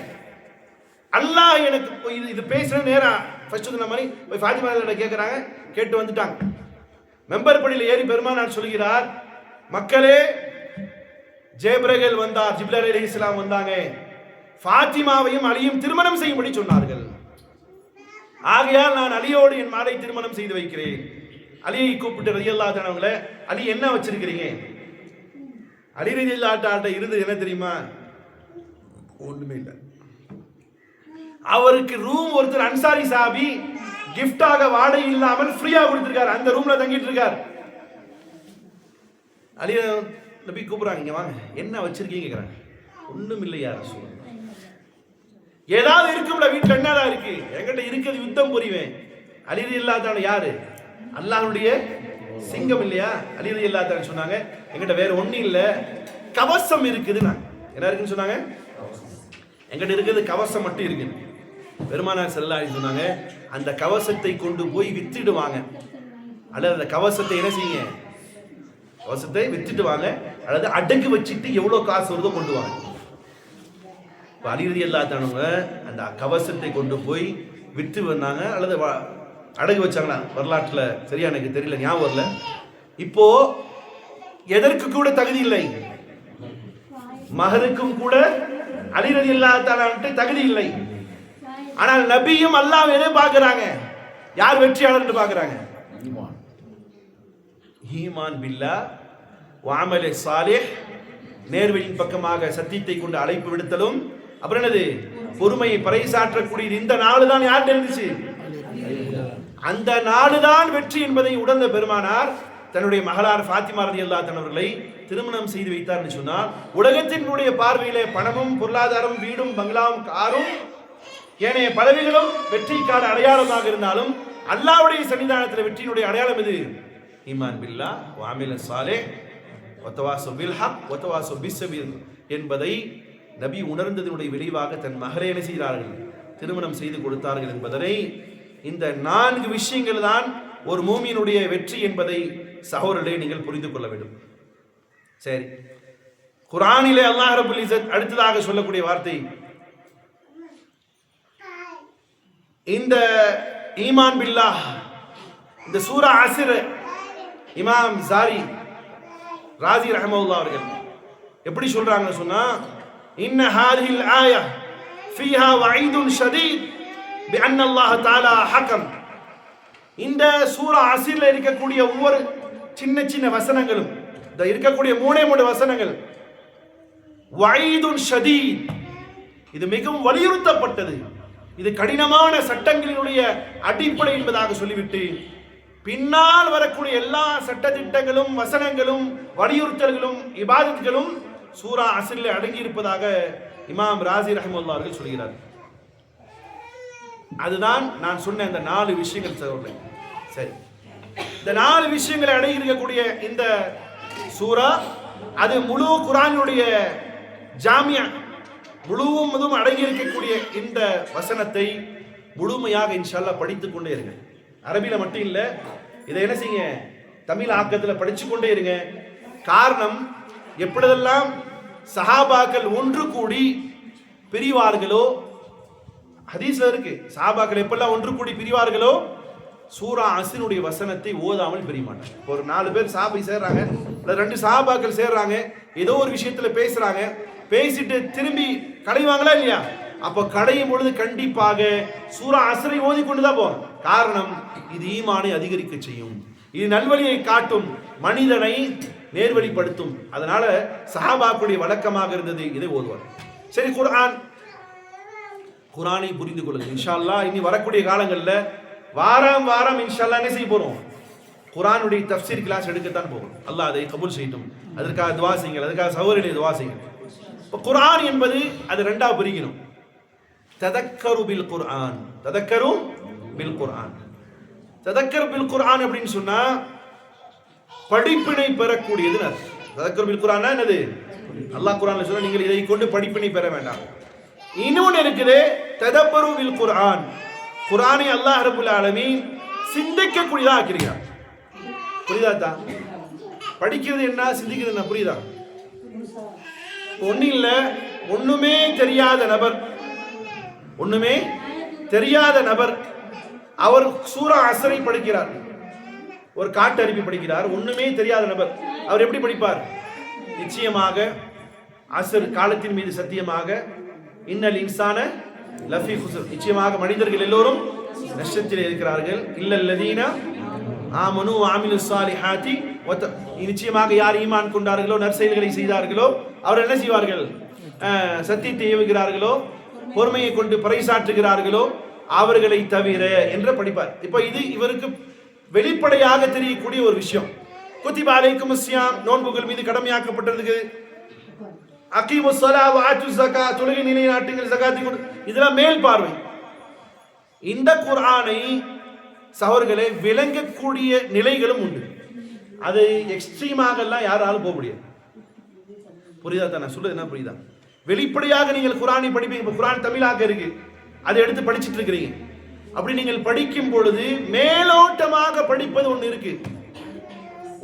அல்லாஹ் எனக்கு இது பேசுற நேரம் ஃபர்ஸ்ட் சொன்ன மாதிரி போய் ஃபாத்திமா கிட்ட கேட்கறாங்க. கேட்டு வந்துட்டாங்க. மெம்பர் படியில் ஏறி பெருமானார் சொல்கிறார், மக்களே ஜிப்ரீல் வந்தார், ஜிப்ரீல் அலைஹிஸ்ஸலாம் வந்தாங்க, ஃபாத்திமாவையும் அலியும் திருமணம் செய்யும்படி சொன்னார்கள். ஆகையால் நான் அலியோடு என் மகளை திருமணம் செய்து வைக்கிறேன். அலியை கூப்பிட்டு ரலியல்லாஹு அன்ஹு, அலி என்ன வச்சிருக்கிறீங்க? அலி ரலியல்லாஹு அன்ஹு இருந்தது என்ன தெரியுமா? ஒண்ணுமே இல்லை. அவருக்கு ரூம் ஒருத்தர் அன்சாரி சாபி கிஃப்டாக வாடகை இல்லாமல் ஃப்ரீயா கொடுத்திருக்காரு. அந்த ரூம்ல தங்கிட்டு இருக்கார். அலி நபி கூப்பிடுறாங்க, இங்க வாங்க, என்ன வச்சிருக்கீங்க கேக்குறாங்க. ஒண்ணும் இல்லையா ரசூலுல்லாஹ். ஏதாவது இருக்கும்ல வீட்டுல, என்னதான் இருக்கு? என்கிட்ட இருக்கிறது யுத்தம் புரிவேன். அலி ரலியல்லாஹு அன்ஹு யாரு? அல்லாஹ்வுடைய சிங்கம் இல்லையா? அலி ரலியல்லாஹு அன்ஹு சொன்னாங்க, என்கிட்ட வேற ஒண்ணும் இல்ல, கவசம் இருக்குதுன்னா. என்ன இருக்குன்னு சொன்னாங்க? என்கிட்ட இருக்கிறது கவசம் மட்டும் இருக்குது. பெருமானார் ஸல்லல்லாஹு அலைஹி சொன்னாங்க, அந்த கவசத்தை கொண்டு போய் வித்துடுவாங்க, அல்லது அந்த கவசத்தை என்ன செய்யுங்க, கவசத்தை வித்துட்டு வாங்க, அல்லது அடகு வச்சுட்டு எவ்வளவு காசு வருதோ கொண்டு வாங்க. அலி ரலியல்லாஹு அன்ஹு அந்த கவசத்தை கொண்டு போய் வித்து வந்தாங்க, அல்லது அடகு வச்சாங்களா, வரலாற்றுல சரியா எனக்கு தெரியல, ஞாபகம் வரல. இப்போ எதற்கு கூட தகுதி இல்லை, மகருக்கும் கூட அலி ரலியல்லாஹு தஆலா தகுதி இல்லை. ஆனால் நபியும் அல்லாஹ் எதை பார்க்கறாங்க? யார் வெற்றியாளர் பார்க்கறாங்க? ஈமான் பில்லாஹ் வ அமலே சாலிஹ், நேர்வழியின் பக்கமாக சத்தியத்தை கொண்டு அழைப்பு விடுத்தலும், அப்புறம் என்னது, பொறுமையை பறைசாற்றக்கூடிய இந்த நாள் தான் யார் இருந்துச்சு? அந்த நாளுதான் வெற்றி என்பதை உணர்ந்த பெருமானார் தன்னுடைய மகளார் ஃபாத்திமா ரலியல்லாஹு அன்ஹா அவர்களை திருமணம் செய்து வைத்தார்னு சொன்னால், உலகத்தினுடைய பார்வையிலே பணமும் பொருளாதாரம் வீடும் பங்களாவும் காரும் ஏனைய பதவிகளும் வெற்றிக்கான அடையாளமாக இருந்தாலும் அல்லாஹ்வுடைய சன்னிதானத்தில் வெற்றியினுடைய அடையாளம் எது? ஈமான் பில்லாஹ் வ அமில ஸாலிஹ் வ தவாஸு பில் ஹக் வ தவாஸு பிஸ்ஸபிர் என்பதை நபி உணர்ந்ததனுடைய விளைவாக தன் மகளை என்ன செய்கிறார்கள்? திருமணம் செய்து கொடுத்தார்கள் என்பதனை இந்த 4 விஷயங்கள் தான் ஒரு மூமியினுடைய வெற்றி என்பதை சகோதரர்களே நீங்கள் புரிந்து கொள்ள வேண்டும். சரி, குர்ஆனிலே அல்லாஹ் ரப்பல் இஸ்ஸத் அடுத்ததாக சொல்லக்கூடிய வார்த்தை, இந்த ஈமான் பில்லாஹ் இந்த சூரா அஸ்ர் இமாம் ஜாரி ராசி ரஹ்மத்துல்லாஹி அவர்கள் எப்படி சொல்றாங்கன்னு சொன்னா, இன்ன ஹாதிஹில் ஆயா ஃபீஹா வஈதுன் ஷதீத் பிஅன்ன அல்லாஹ் தஆலா ஹகம். இந்த சூரா அஸ்ர்ல இருக்கக்கூடிய ஒவ்வொரு சின்ன சின்ன வசனங்களும், இந்த இருக்கக்கூடிய 3 வசனங்கள் வஈதுன் ஷதீத், இது மிகவும் வலியுறுத்தப்பட்டது, இது கடினமான சட்டங்களினுடைய அடிப்படை என்பதாக சொல்லிவிட்டு பின்னால் வரக்கூடிய எல்லா சட்டத்திட்டங்களும் வசனங்களும் வலியுறுத்தல்களும் இபாதத்துகளும் சூரா அஸ்ரில் அடங்கி இருப்பதாக இமாம் ராசி ரஹ்மத்துல்லாஹி அவர்கள் சொல்கிறார். அதுதான் நான் சொன்ன இந்த 4 விஷயங்கள் சொல்றேன். சரி, இந்த 4 விஷயங்களை அடங்கி இருக்கக்கூடிய இந்த சூரா, அது முழு குர்ஆனுடைய ஜாமியா முழுவதும் அடங்கி இருக்கக்கூடிய இந்த வசனத்தை முழுமையாக இன்ஷா அல்லாஹ் படித்துக் கொண்டே இருங்க. அரபியில மட்டும் இல்ல, இதை என்ன செய்யுங்க, தமிழ் ஆக்கத்தில் படிச்சு கொண்டே இருங்க. காரணம், எப்பொழுதெல்லாம் சஹாபாக்கள் ஒன்று கூடி பிரிவார்களோ, ஹதீஸ்ல இருக்கு, சஹாபாக்கள் எப்பெல்லாம் ஒன்று கூடி பிரிவார்களோ சூரா அஸ்ரினுடைய வசனத்தை ஓதாமல் பிரிய மாட்டாங்க. ஒரு 4 பேர் சஹாபி சேர்றாங்க, 2 சஹாபாக்கள் சேர்றாங்க, ஏதோ ஒரு விஷயத்துல பேசுறாங்க, பேசிட்டு திரும்பி கடைவாங்களா இல்லையா? அப்ப கடையும் பொழுது கண்டிப்பாக சூரா அஸ்ரை ஓதிக்கொண்டுதான் போகும். காரணம், இது ஈமானை அதிகரிக்க செய்யும், இது நல்வழியை காட்டும், மனிதனை நேர்வழிப்படுத்தும். அதனால சஹாபாக்களுடைய வழக்கமாக இருந்தது இதை ஓதுவார். சரி, குர்ஆனை புரிந்து கொள்ளுங்கள். இன்ஷா அல்லாஹ் இனி வரக்கூடிய காலங்களில் வாரம் வாரம் இன்ஷா அல்லாஹ் என்ன செய்ய போறோம்? குர்ஆனுடைய தஃப்சீர் கிளாஸ் எடுக்கத்தான் போகும். அல்லாஹ் அதை கபூல் செய்யட்டும். அதற்காக துஆ செய்யுங்கள், அதற்காக சகோதரர்களே துஆ செய்யுங்கள். இப்போ குர்ஆன் என்பது அது 2ஆ பிரிக்கணும். ததக்கரு பில் குர்ஆன், ததக்கரு பில் குர்ஆன். ததக்கர் பில் குர்ஆன் அப்படின்னு சொன்னா படிப்பினை பெறக்கூடியது. ததக்கர் பில் குர்ஆன் என்னது? அல்லாஹ் குர்ஆன்ல சொல்ற நீங்கள் இதை கொண்டு படிப்பினை பெற வேண்டாம். இன்னொன்று இருக்குது ததப்பரு பில் குர்ஆன். குர்ஆனை அல்லாஹ் ரப்பல் ஆலமீன் சிந்திக்கக்கூடியதா ஆக்கியிருக்கிறார். புரியுதா? படிக்கிறது என்ன, சிந்திக்கிறது என்ன, புரியுதா? ஒன்னும் இல்ல, ஒண்ணுமே தெரியாத நபர் அவர் சூரா அஸ்ரை படிக்கிறார், ஒரு காட்டு அருவி படிக்கிறார். ஒண்ணுமே தெரியாத நபர் அவர் எப்படி படிப்பார்? நிச்சயமாக அஸ்ர் காலத்தின் மீது சத்தியமாக, இன்னல் இன்சான லஃபி குஸ்ர், நிச்சயமாக மனிதர்கள் எல்லோரும் நஷ்டத்தில் இருக்கிறார்கள். இல்லல்லதீன ஆமனு வ அமிலுஸ் ஸாலிஹாத்தி, நிச்சயமாக யார் ஈமான் கொண்டார்களோ நற்செயல்களை செய்தார்களோ அவர் என்ன செய்வார்கள்? சத்தியத்தை ஏவுகிறார்களோ பொறுமையை கொண்டு பறைசாற்றுகிறார்களோ அவர்களை தவிர என்று படிப்பார். இப்போ இது இவருக்கு வெளிப்படையாக தெரியக்கூடிய ஒரு விஷயம். குத்திப அலைக்கும் ஸியாம், நோன்புகள் மீது கடமையாக்கப்பட்டிருக்கு. அகீமுஸ் ஸலா வ ஆத்துஸ் ஸகாத், தொழுகை நிலைநாட்டுங்கள், ஸகாத்தை கொடு, இதெல்லாம் மேல் பார்வை. இந்த குர்ஆனை சகோதரர்களே விளங்கக்கூடிய நிலைகளும் உண்டு. அது எக்ஸ்ட்ரீமாக எல்லாம் யாராலும் போக முடியாது. புரியுதா? தான் நான் சொல்றது என்ன புரியுதா? வெளிப்படையாக நீங்கள் குர்ஆனை படிப்பீங்க. இப்போ குர்ஆன் தமிழாக இருக்கு, அதை எடுத்து படிச்சுட்டு இருக்கிறீங்க. அப்படி நீங்கள் படிக்கும் பொழுது மேலோட்டமாக படிப்பது ஒன்று இருக்கு,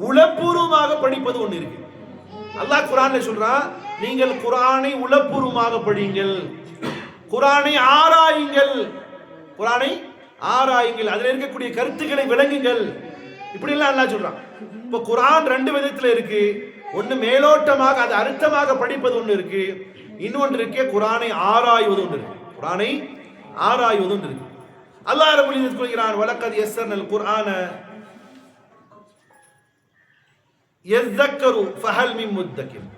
உளப்பூர்வமாக படிப்பது ஒன்று இருக்கு. அல்லாஹ் குர்ஆன்ல சொல்றான், நீங்கள் குர்ஆனை உளப்பூர்வமாக படியுங்கள், குர்ஆனை ஆராயுங்கள், அதில் இருக்கக்கூடிய கருத்துக்களை விளங்குங்கள். இப்படி எல்லாம் அல்லாஹ் சொல்றான். இப்போ குர்ஆன் 2 விதத்துல இருக்கு. ஒன்று மேலோட்டமாக அது அர்த்தமாக படிப்பது ஒன்று இருக்கு, இன்னொன்று இருக்கு குர்ஆனை ஆராய்வது ஒன்று இருக்கு. அல்லாஹ் ரப்பல் இஸ்ஸத் சொல்கிறான், வலக்கத் யஸ்ஸர்னல் குர்ஆன யذكரு ஃபஹல் மின் முத்தகிர்,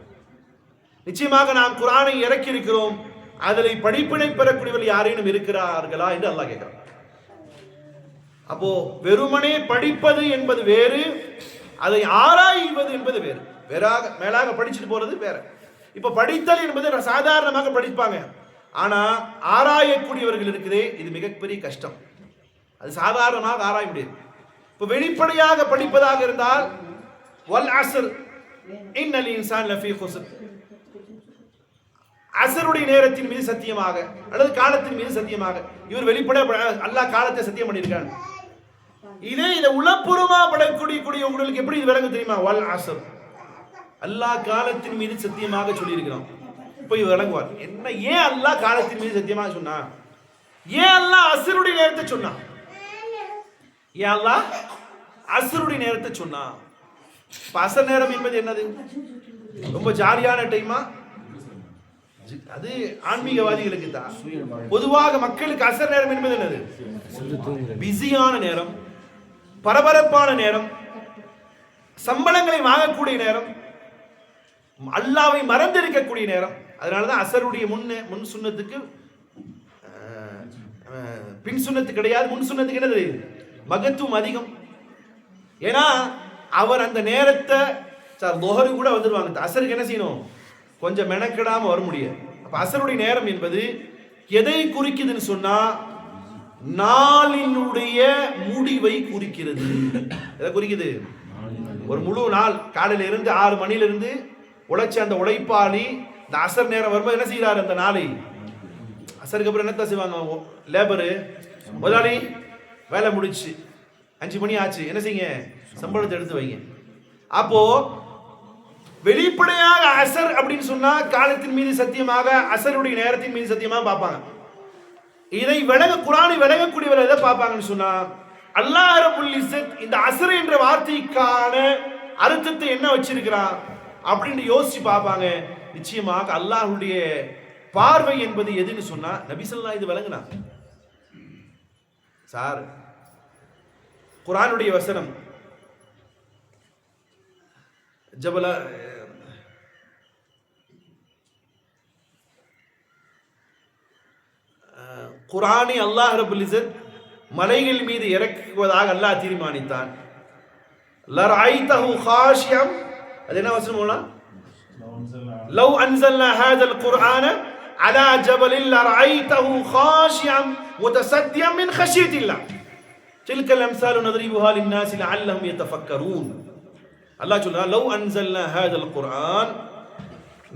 நிச்சயமாக நாம் குர்ஆனை இறக்கி இருக்கிறோம், அதில் படிப்பினை பெறக்கூடியவர்கள் யாரேனும் இருக்கிறார்களா என்று அல்லாஹ் கேட்கிறான். அப்போ வெறுமனே படிப்பது என்பது வேறு, அதை ஆராய்வது என்பது வேறு. மேலாக படிச்சுட்டு போறது வேற. இப்ப படித்தல் என்பது சாதாரணமாக படிப்பாங்க, ஆனா ஆராயக்கூடியவர்கள் இருக்குதே, இது மிகப்பெரிய கஷ்டம். அது சாதாரணமாக ஆராய முடியாது. இப்ப வெளிப்படையாக படிப்பதாக இருந்தால் வல் அஸ்ர் இன்னல் இன்சான் லஃபீ குஸ்ர், அசருடைய நேரத்தின் மீது சத்தியமாக அல்லது காலத்தின் மீது சத்தியமாக, இவர் வெளிப்படையா அல்லாஹ் காலத்தை சத்தியம் பண்ணியிருக்காங்க. இதை உளப்பூர்வமா படக்கூடிய உங்களுக்கு எப்படி இது விளங்கு தெரியுமா? வல் அஸ்ர், அல்லாஹ் காலத்தின் மீது சத்தியமாக சொல்லியிருக்கிறோம். இப்போ இது விளங்குவார் என்ன, ஏன் அல்லாஹ் காலத்தின் மீது சத்தியமாக சொன்னா, ஏன் அல்லாஹ் அஸ்ருடைய நேரத்தை சொன்னா, ஏன் அல்லாஹ் அஸ்ருடைய நேரத்தை சொன்னா? அசர் நேரம் என்பது என்னது? ரொம்ப ஜாலியான டைமா? அது ஆன்மீகவாதிகளுக்கு தான். பொதுவாக மக்களுக்கு அசர் நேரம் என்பது என்னது? பிஸியான நேரம், பரபரப்பான நேரம், சம்பளங்களை வாங்கக்கூடிய நேரம், அல்லாவை மறந்திருக்கக்கூடிய நேரம். அதனாலதான் அசருடைய முன் சுன்னத்துக்கு பின் சுன்னத்து கிடையாது, முன் சுன்னத்துக்கு என்ன தெரியுது? மகத்துவம் அதிகம். ஏன்னா அவர் அந்த நேரத்தை லொஹரு கூட வந்துடுவாங்க, அசருக்கு என்ன செய்யணும்? கொஞ்சம் மெனக்கிடாம வர முடியாது. அப்ப அசருடைய நேரம் என்பது எதை குறிக்குதுன்னு சொன்னா, நாளினுடைய முடிவை குறிக்கிறது. எதை குறிக்குது? ஒரு முழு நாள் காலையில இருந்து 6 மணில இருந்து உழைச்ச அந்த உழைப்பாளி இந்த அசர் நேரம் வரும்போது என்ன செய்யறாரு? அந்த நாளை அசருக்கு அப்புறம் என்னத்தான் செய்வாங்க? லேபரு முதலாளி வேலை முடிச்சு 5 மணி ஆச்சு, என்ன செய்யுங்க? சம்பளத்தை எடுத்து வைங்க. அப்போ வெளிப்படையாக அசர் அப்படின்னு சொன்னா காலத்தின் மீது சத்தியமாக, அசருடைய நேரத்தின் மீது சத்தியமாக பார்ப்பாங்க. இதை குர்ஆனை விளங்கக்கூடியவர் எதை பார்ப்பாங்கன்னு சொன்னா, அல்லாஹ் ரப்புல் இஸ்ஸத் இந்த அஸ்ர் என்ற வார்த்தைக்கான அர்த்தத்தை என்ன வச்சிருக்கிறான் அப்படின்னு யோசிச்சு பார்ப்பாங்க. நிச்சயமாக அல்லாஹ்வுடைய பார்வை என்பது எதுன்னு சொன்னா, நபி ஸல்லல்லாஹு இது விளங்குனா சார். குர்ஆனுடைய வசனம் ஜபல குர்ஆனை அல்லாஹ் ரப்புல் இஸ்ஸத் மலைகள் மீது இறக்குவதாக அல்லாஹ் தீர்மானித்தான். லரஐதஹு காஷியம், அது என்ன வசனம்னா, லவ் அன்ஸல்னா ஹாதல் குர்ஆன அலா ஜபலில் லரஐதஹு காஷியம் முத்தஸத்தியம் மின் கஷியத்தில்லாஹ் தில்கல் அம்சாலு நத்ரிபுஹா லின்னாஸி லஅல்லஹும் யதஃபக்கரூன். அல்லாஹ் சொல்றான், லவ் அன்ஸல்னா ஹாதல் குர்ஆன்,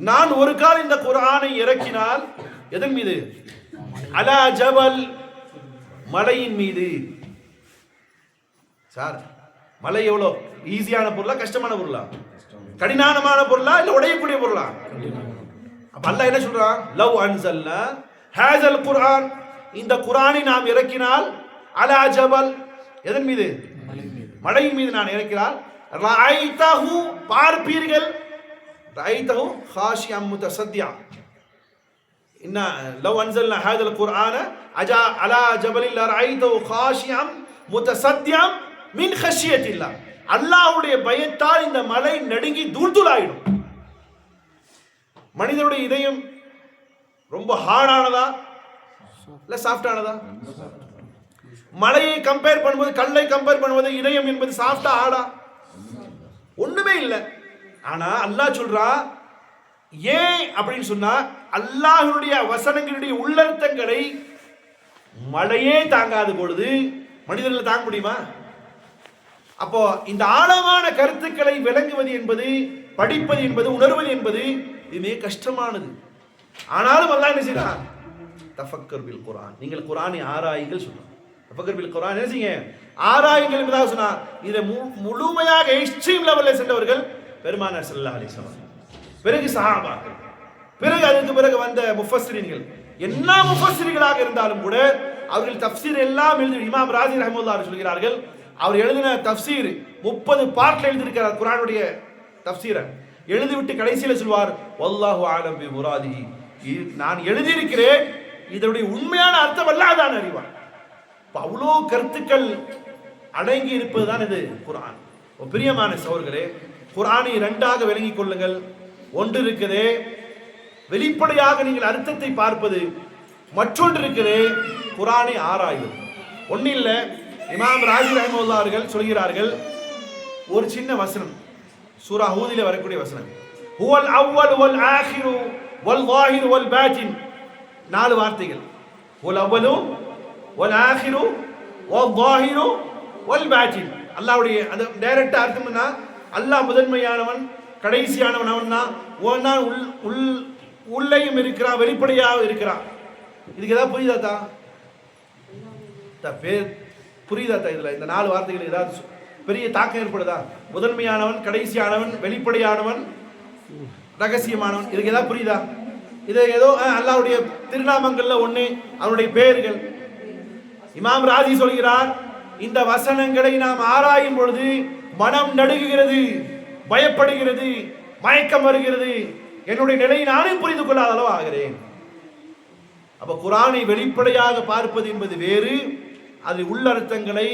நான் ஒரு கால் இந்த குர்ஆனை இறக்கினால் எதன் மீது? அலா ஜபல், மலையின் மீது. சார் மலை எவ்வளோ ஈஸியான பொருளா கஷ்டமான பொருளா? கடினமான பொருளா இல்ல உடையக்கூடிய பொருளா? அப்ப அல்லாஹ் என்ன சொல்றான்? லவ் அன்ஸல்னா ஹாஸல் குர்ஆன், இந்த குர்ஆனை நாம் இறக்கினால் அலா ஜபல், எதன் மீது? மலையின் மீது நான் இறக்கினால், ரஐதஹு, பார்ப்பீர்கள், ரஐதஹு காஷியம் முத்தஸத்தியா. இன்ன லவ் அன்ஸல்னா ஹாஸல் குர்ஆன அலா ஜபலில் லரஐதஹு காஷியம் முத்தஸத்தியம் மின் கஷியத்தில்லாஹ், அல்லாஹ்வுடைய பயத்தால் இந்த மலை நடுங்கி தூள்தூளாயிடும். மனிதனுடைய இதயம் ரொம்ப ஹார்டானதா இல்ல சாஃப்டானதா? மலையை கம்பேர் பண்ணும்போது, கல்லை கம்பேர் பண்ணும்போது இதயம் என்பது சாஃப்டா ஹார்டா? ஒண்ணுமே இல்லை. ஆனா அல்லாஹ் சொல்றா, ஏன் அப்படின்னு சொன்னா, அல்லாஹ்வுடைய வசனங்களுடைய உள்ளர்த்தங்களை மழையே தாங்காத பொழுது மனிதர்கள் தாங்க முடியுமா? அப்போ இந்த ஆழமான கருத்துக்களை விளங்குவது என்பது, படிப்பது என்பது, உணர்வது என்பது இதுவே கஷ்டமானது. ஆனாலும் அல்லாஹ் என்ன செய்யறான்? தஃபக்கர் பில் குர்ஆன், நீங்கள் குர்ஆனை ஆராயுங்கள் சொன்னான். தஃபக்கர் பில் குர்ஆன் என்ன செய்யுங்க? ஆராயுங்கள் என்பதாக சொன்னா. இதை முழுமையாக எக்ஸ்ட்ரீம் லெவலில் சென்றவர்கள் பெருமானார் ஸல்லல்லாஹு அலைஹி வஸல்லம், பிறகு சஹாபாக்கள், பிறகு அதுக்கு பிறகு வந்த முஃபஸ்ஸிரீன்கள். என்ன முஃபஸ்ஸிரீன்களாக இருந்தாலும் கூட அவர்கள் தஃப்சீர் எல்லாம் எழுதி, இமாம் ராஸி ரஹ்மத்துல்லாஹி சொல்கிறார்கள், அவர் எழுதின தஃப்சீர் 30 பார்ட்ல எழுதியிருக்கிறார். குர்ஆனுடைய தஃப்சீரை எழுதிவிட்டு கடைசியில் சொல்வார், வல்லாஹு ஆலம் பி முராதிஹி, நான் எழுதியிருக்கிறேன், இதனுடைய உண்மையான அர்த்தம் அல்லாஹ் தான் அறிவான். அவ்வளோ கருத்துக்கள் அடங்கி இருப்பதுதான் இது குர்ஆன். பிரியமான சகோதரர்களே, குர்ஆனை 2ஆக விளங்கிக் கொள்ளுங்கள். ஒன்று இருக்குதே வெளிப்படையாக நீங்கள் அர்த்தத்தை பார்ப்பது. மற்றொன்று இருக்கிறது, குர்ஆனை ஆராய்வது. ஒன்றும் இல்லை, இமாம் ராஜி ரஹ்மத்துல்லாஹி அவர்கள் சொல்கிறார்கள், ஒரு சின்ன வசனம், சூரா ஹூதிலே வரக்கூடிய வசனம், ஹுவல் அவ்வல் வல் ஆஹிரு வல் ஸாஹிரு வல் பாத்தின், 4 வார்த்தைகள். ஹுவல் அவ்வலு வல் ஆஹிரு வல் ஸாஹிரு வல் பாத்தின். அல்லாஹ்வுடைய அது டைரக்டா அர்த்தம் என்ன? அல்லாஹ் முதன்மையானவன், கடைசியானவன் அவன் தான். ஓனா உள்ளேயும் இருக்கிறான், வெளிப்படையாக இருக்கிறான். இதுக்கு ஏதாவது புரியுதாத்தா? புரியுதாத்தா? இதுல இந்த 4 வார்த்தைகள் ஏதாவது பெரிய தாக்கம் ஏற்படுதா? முதன்மையானவன், கடைசியானவன், வெளிப்படையானவன், ரகசியமானவன், இதுக்கு ஏதாவது புரியுதா? இது ஏதோ அல்லாஹ்வுடைய திருநாமங்கள்ல ஒண்ணு, அவனுடைய பெயர்கள். இமாம் ராஜி சொல்கிறார், இந்த வசனங்களை நாம் ஆராயும் பொழுது மனம் நடுங்குகிறது, பயப்படுகிறது, மயக்கம் வருகிறது, என்னுடைய நிலையை நானே புரிந்து கொள்ளாத அளவு ஆகிறேன். அப்ப குர்ஆனை வெளிப்படையாக பார்ப்பது என்பது வேறு, அது உள்ளர்த்தங்களை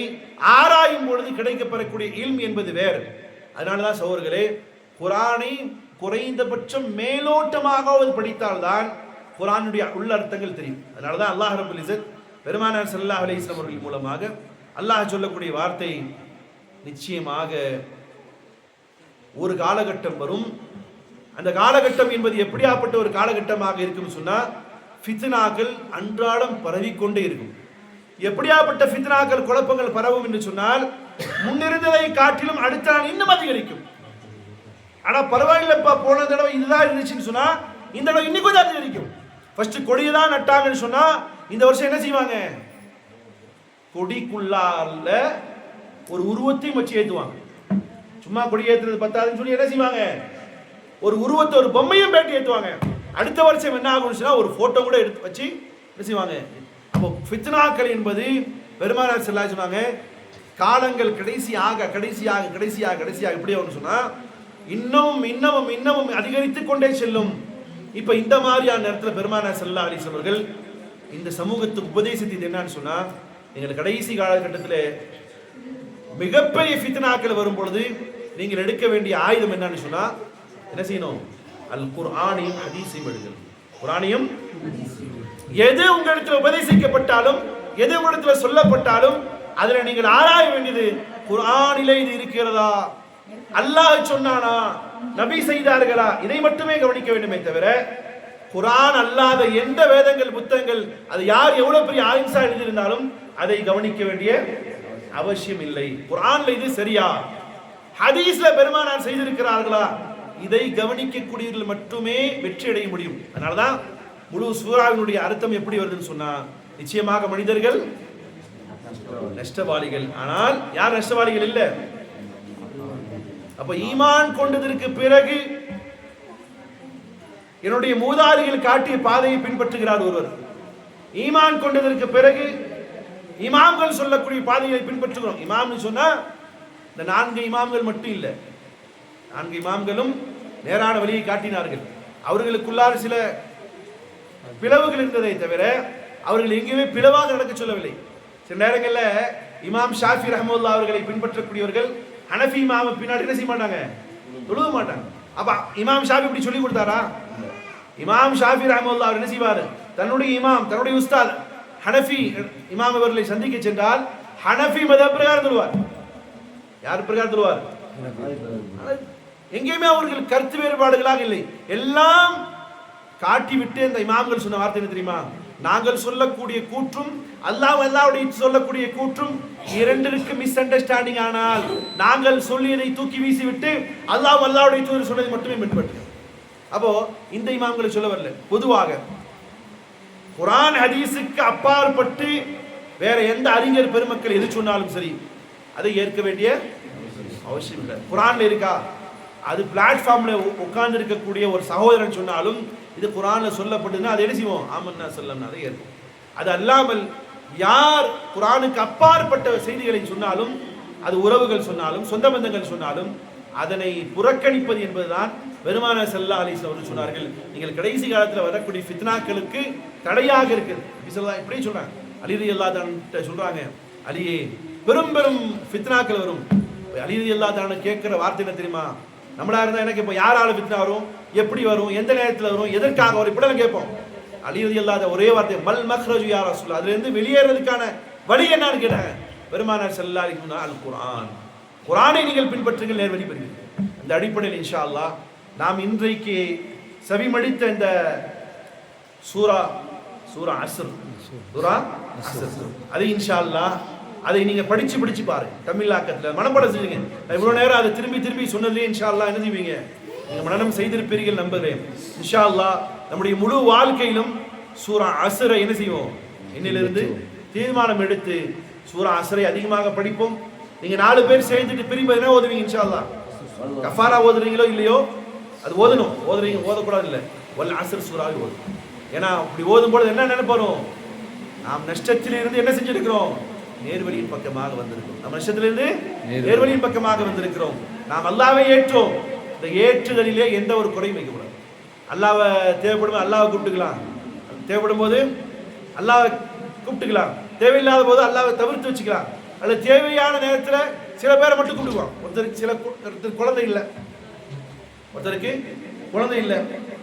ஆராயும் பொழுது கிடைக்கப்பெறக்கூடிய இல்ம் என்பது வேறு. அதனாலதான் சகோதரர்களே, குர்ஆனை குறைந்தபட்சம் மேலோட்டமாக படித்தால்தான் குர்ஆனுடைய உள்ளர்த்தங்கள் தெரியும். அதனாலதான் அல்லாஹ் ரப்பல் இஸ்ஸத் பெருமானார் ஸல்லல்லாஹு அலைஹி வஸல்லம் அவர்கள் மூலமாக அல்லாஹ் சொல்லக்கூடிய வார்த்தை, நிச்சயமாக ஒரு காலகட்டம் வரும், அந்த காலகட்டம் என்பது எப்படியாப்பட்ட ஒரு காலகட்டமாக இருக்கும் சொன்னா, ஃபித்னாக்கள் அன்றாடம் பரவிக்கொண்டே இருக்கும். எப்படியாப்பட்ட ஃபித்னாக்கள், குழப்பங்கள் பரவும் என்று சொன்னால், முன்னிருந்ததை காட்டிலும் அடுத்த நாள் இன்னும் அதிகரிக்கும். ஆனா பரவாயில்லப்பா, போன தடவை இதுதான் இருந்துச்சுன்னு சொன்னா இந்த தடவை இன்னும் கொஞ்சம் அதிகரிக்கும். ஃபர்ஸ்ட் கொடியை தான் நட்டாங்கன்னு சொன்னா, இந்த வருஷம் என்ன செய்வாங்க? கொடிக்குள்ளால ஒரு உருவத்தையும் வச்சு ஏத்துவாங்க. சும்மா கொடி ஏத்துறது பத்தாதுன்னு சொல்லி என்ன செய்வாங்க? ஒரு உருவத்தை, ஒரு பொம்மையும் பேட்டி ஏத்துவாங்க. அடுத்த வருஷம் என்ன ஆகும்னு சொன்னா ஒரு போட்டோ கூட எடுத்து வச்சு என்ன செய்வாங்க? அப்போ ஃபித்னாக்கள் என்பது பெருமானார் ஸல்லல்லாஹு அலைஹி சொன்னாங்க, காலங்கள் கடைசியாக கடைசியாக கடைசியாக கடைசியாக இப்படியே ஒன்று சொன்னா இன்னமும் இன்னமும் இன்னமும் அதிகரித்துக் கொண்டே செல்லும். இப்ப இந்த மாதிரியான நேரத்தில் பெருமானார் ஸல்லல்லாஹு அலைஹி அவர்கள் இந்த சமூகத்துக்கு உபதேசித்தது என்னன்னு சொன்னா, எங்கள் கடைசி காலகட்டத்தில் மிகப்பெரிய ஃபித்னாக்கள் வரும் பொழுது நீங்கள் எடுக்க வேண்டிய ஆயுதம் என்னன்னு சொன்னா, என்ன செய்யணும்? அல் குர்ஆனையும் ஹதீஸையும் எடுங்கள். குர்ஆனையும் எது உங்களிடத்தில் உபதேசிக்கப்பட்டாலும், எது உங்களிடத்தில் சொல்லப்பட்டாலும் அதில் நீங்கள் ஆராய வேண்டியது, குர்ஆனிலே இது இருக்கிறதா, அல்லாஹ் சொன்னானா, நபி செய்தார்களா, இதை மட்டுமே கவனிக்க வேண்டுமே தவிர, குர்ஆன் அல்லாத எந்த வேதங்கள், புத்தகங்கள், அது யார் எவ்வளவு பெரிய ஆயின்சா எழுதியிருந்தாலும் அதை கவனிக்க வேண்டிய அவசியம் இல்லை. குர்ஆன்ல இது சரியா, ஹதீஸ்ல பெருமானார் செய்திருக்கிறார்களா, இதை கவனிக்கக்கூடியவர்கள் மட்டுமே வெற்றி அடைய முடியும். அதனாலதான் முழு சூராவினுடைய அர்த்தம் எப்படி வருதுன்னு சொன்னா, நிச்சயமாக மனிதர்கள் நஷ்டவாளிகள். ஆனால் யார் நஷ்டவாளிகள் இல்ல? அப்ப ஈமான் கொண்டதற்கு பிறகு என்னுடைய மூதாதைகள் காட்டிய பாதையை பின்பற்றுகிறார் ஒருவர். ஈமான் கொண்டதற்கு பிறகு இமாம்கள் சொல்லக்கூடிய பாதையை பின்பற்றுகிறோம். இமாம்னு சொன்னா இந்த 4 இமாம்கள் மட்டும் இல்ல, 4 இமாம்களும் நேரான வழியை காட்டினார்கள். அவர்களுக்குள்ளார சில பிளவுகள் இருந்ததை தவிர அவர்கள் எங்கேயுமே பிளவாக நடக்க சொல்லவில்லை. சில நேரங்களில் இமாம் ஷாஃபி ரஹ்மத்துல்லாஹி அவர்களை பின்பற்றக்கூடியவர்கள் ஹனஃபி இமாம் பின்னாடி என்ன செய்ய மாட்டாங்க? தொழுவ மாட்டாங்க. அப்ப இமாம் ஷாஃபி இப்படி சொல்லி கொடுத்தாரா? இமாம் ஷாஃபி ரஹ்மத்துல்லாஹி அவர் என்ன செய்வார்? தன்னுடைய இமாம், தன்னுடைய உஸ்தாத் ஹனஃபி இமாம் அவர்களை சந்திக்க சென்றால் ஹனஃபி மதஹப் பிரகாரம் தொழுவார். யார் பிரகாரம் தொழுவார்? எங்கேயுமே அவர்கள் கருத்து வேறுபாடுகளாக இல்லை. எல்லாம் காட்டிவிட்டு இந்த இமாம்கள் சொன்ன வார்த்தை என்ன தெரியுமா? நாங்கள் சொல்லக்கூடிய கூற்றும் அல்லாஹ்வுடைய சொல்லக்கூடிய கூற்றும் இரண்டிற்கு மிஸ் அண்டர்ஸ்டாண்டிங் ஆனால் நாங்கள் சொல்லியதை தூக்கி வீசிவிட்டு அல்லாஹ்வுடைய தூதர் சொன்னதை மட்டுமே பின்பற்று. அப்போ இந்த இமாம்களை சொல்ல வரல, பொதுவாக குர்ஆன் ஹதீஸுக்கு அப்பாற்பட்டு வேற எந்த அறிஞர் பெருமக்கள் எது சொன்னாலும் சரி அதை ஏற்க வேண்டிய அவசியம் இல்லை. குர்ஆன்ல இருக்கா, அது பிளாட்ஃபார்ம்ல உட்கார்ந்து இருக்கக்கூடிய ஒரு சகோதரன் சொன்னாலும் இது குர்ஆன்ல சொல்லப்பட்டதுன்னா அதை என்ன செய்வோம்? ஆமன்னா ஸல்லல்லாஹு அதை ஏற்போம். அது அல்லாமல் யார் குர்ஆனுக்கு அப்பாற்பட்ட செய்திகளை சொன்னாலும், அது உறவுகள் சொன்னாலும், சொந்த பந்தங்கள் சொன்னாலும் அதனை புறக்கணிப்பது என்பதுதான் பெருமானார் ஸல்லல்லாஹு அலைஹி வஸல்லம் சொன்னார்கள். நீங்கள் கடைசி காலத்தில் வரக்கூடிய ஃபித்னாக்களுக்கு தடையாக இருக்குது. இப்படி சொல்றாங்க. அலி ரலியல்லாஹு அன்ஹு சொல்றாங்க, அலியே பெரும் பெரும் ஃபித்னாக்கள் வரும். அலி ரலியல்லாஹு அன்ஹு கேட்கிற வார்த்தை என்ன தெரியுமா? நம்மளா இருந்தா எனக்கு இப்போ யாரால ஃபித்னா வரும், எப்படி வரும், எந்த நேரத்தில் வரும், எதற்காக வரும், இப்படிலாம் கேட்போம். அலி ரலியல்லாஹு அல்லாத ஒரே வார்த்தை மல் மக்ரஜு யா ரசூலுல்லாஹ், அதுல இருந்து வெளியேறதுக்கான வழி என்னன்னு கேட்டாங்க. பெருமானார் ஸல்லல்லாஹு அலைஹி வஸல்லம் அல் குர்ஆன், குர்ஆனை நீங்கள் பின்பற்றுங்கள், நேர்வழி பெறுவீர்கள். இந்த அடிப்படையில் இன்ஷா அல்லாஹ் நாம் இன்றைக்கு செவிமடித்த இந்த சூரா அஸ்ர், அது இன்ஷா அல்லாஹ் அதை நீங்க படிச்சு பாருங்க. தமிழாக்கத்தில் மனப்பாடம் செய்யுங்க. இவ்வளவு நேரம் அதை திரும்பி சொன்னதுலேயே இன்ஷா அல்லாஹ் என்ன செய்வீங்க, நீங்க மனனம் செய்திருப்பீர்கள் நம்புகிறேன். இன்ஷா அல்லாஹ் நம்முடைய முழு வாழ்க்கையிலும் சூரா அஸ்ரை என்ன செய்வோம், இன்னிலிருந்து தீர்மானம் எடுத்து சூரா அஸ்ரை அதிகமாக படிப்போம். நீங்க 4 பேர் சேர்ந்துட்டு பிரிவு என்ன ஓதுவீங்க இன்ஷா அல்லாஹ், கஃபாரா ஓதுறீங்களோ இல்லையோ அது ஓதணும், ஓதக்கூடாது இல்லை, வல் அஸ்ர் சூராவை ஓதும். ஏன்னா அப்படி ஓதும் பொழுது என்ன நினைப்போம், நாம் நஷ்டத்திலிருந்து என்ன செஞ்சிருக்கிறோம், நேர்வழியின் பக்கமாக வந்திருக்கிறோம். நம்ம நஷ்டத்திலிருந்து நேர்வழியின் பக்கமாக வந்திருக்கிறோம். நாம் அல்லாஹ்வை ஏற்றோம். இந்த ஏற்றுதலிலே எந்த ஒரு குறையும் வைக்கக்கூடாது. அல்லாஹ்வை தேவைப்படும் அல்லாஹ்வை கூப்பிட்டுக்கலாம், தேவைப்படும் போது அல்லாஹ்வை கூப்பிட்டுக்கலாம், தேவையில்லாத போது அல்லாஹ்வை தவிர்த்து வச்சுக்கலாம். அல்லது தேவையான நேரத்தில் சில பேரை மட்டும் கூப்பிடுவோம். ஒருத்தருக்கு குழந்தை இல்லை,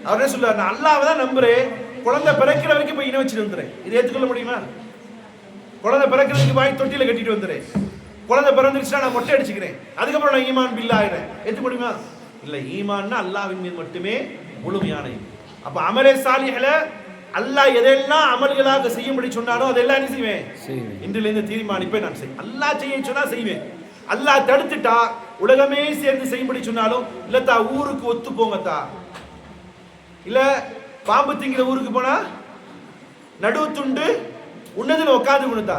அவர் என்ன சொல்றாரு, நான் அல்லாஹ்வை தான் நம்புறேன், குழந்தை பிறக்கிற வரைக்கும் போய் இணை வச்சுட்டு வந்துடுறேன். இதை ஏற்றுக்கொள்ள முடியுமா? குழந்தை பிறக்கிறதுக்கு வாய் தொட்டியில கட்டிட்டு வந்துடுறேன், குழந்தை பிறந்துருச்சுன்னா நான் மொட்டை அடிச்சுக்கிறேன், அதுக்கப்புறம் நான் ஈமான் பில்லா ஆயிடுறேன், ஏற்றுக்க முடியுமா? இல்லை, ஈமான்னா அல்லாஹ்வின் மீது மட்டுமே முழுமையான. அப்ப அமலே சாலிஹ்ல அல்லாஹ் எதெல்லாம் அமல்களாக செய்யும்படி சொன்னானோ அதெல்லாம் என்ன செய்வேன், இன்றிலிருந்து தீர்மானிப்பேன் நான் செய்வேன். அல்லாஹ் செய்ய சொன்னா செய்வேன். அல்லாஹ் தடுத்துட்டா உலகமே சேர்ந்து செய்யும்படி சொன்னாலும் இல்லத்தா ஊருக்கு ஒத்து போங்கத்தா, இல்ல பாம்பு திங்கிற ஊருக்கு போனா நடுவு துண்டு உன்னதில் உட்காந்து கொடுத்தா,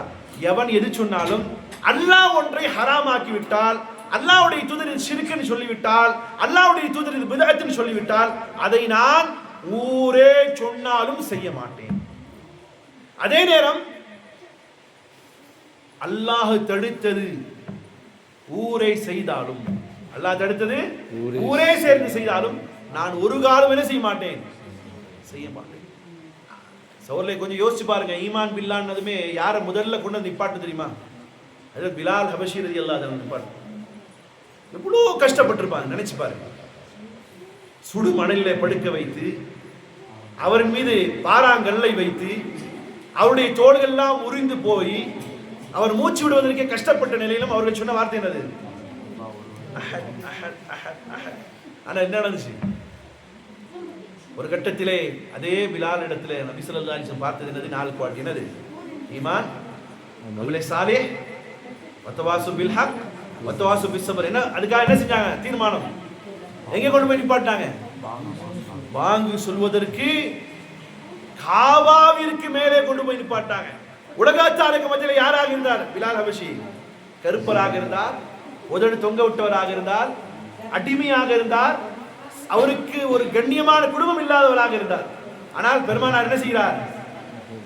எவன் எது சொன்னாலும் அல்லாஹ் ஒன்றை ஹராமாக்கி விட்டால், அல்லாஹ்வுடைய தூதர் இது ஷிர்க்குன்னு சொல்லிவிட்டால், அல்லாஹ்வுடைய தூதர் இது பிதஅத்துன்னு சொல்லிவிட்டால், அதை நான் ஊரே சொன்னாலும் செய்ய மாட்டேன். அதே நேரம் அல்லாஹ் தடுத்தது ஊரே செய்தாலும், அல்லாஹ் தடுத்தது ஊரே சேர்ந்து செய்தாலும் நான் ஒரு காலம் என்ன செய்ய மாட்டேன், செய்ய மாட்டேன். சோர்லை கொஞ்சம் யோசிச்சு பாருங்க, ஈமான் பில்லான்னதுமே யாரை முதல்ல கொண்டு வந்து நிப்பாட்டு தெரியுமா? அது பிலால் ஹபஷி ரலியல்லாஹு அன்ஹு நிப்பாட்டு. எவ்வளோ கஷ்டப்பட்டிருப்பாங்க நினைச்சு பாருங்க. சுடு மணலிலே படுக்க வைத்து, அவரின் மீது பாறாங்கல்லை வைத்து, அவருடைய தோள்கள்லாம் உரிந்து போய் அவர் மூச்சு விடுவதற்கே கஷ்டப்பட்ட நிலையிலும் அவர்கள் சொன்ன வார்த்தை என்னது, அஹத் அஹத் அஹத் அஹத். ஆனா என்ன நடந்துச்சு, ஒரு கட்டத்திலே அதே பிலால் இடத்துல நபி ஸல்லல்லாஹு அலைஹி வஸல்லம் பார்த்தது என்னது, 4 குவாலிட்டி என்னது, ஈமான், அமலே சாலிஹ், வத்தவாசு பில் ஹக், வத்தவாசு பிஸ் ஸப்ர். என்ன அதுக்காக என்ன செஞ்சாங்க, தீர்மானம் எங்க கொண்டு போய் நிப்பாட்டாங்க, வாங்கு சொல்வதற்கு காபாவிற்கு மேலே கொண்டு போய் நிப்பாட்டாங்க. உலகத்தாருக்கு மத்தியில் யாராக இருந்தார், பிலால் ஹபஷி கருப்பராக இருந்தார், உதடு தொங்க விட்டவராக இருந்தார், அடிமையாக இருந்தார், அவருக்கு ஒரு கண்ணியமான குடும்பம் இல்லாதவராக இருந்தார். ஆனால் பெருமானார் என்ன செய்கிறார்,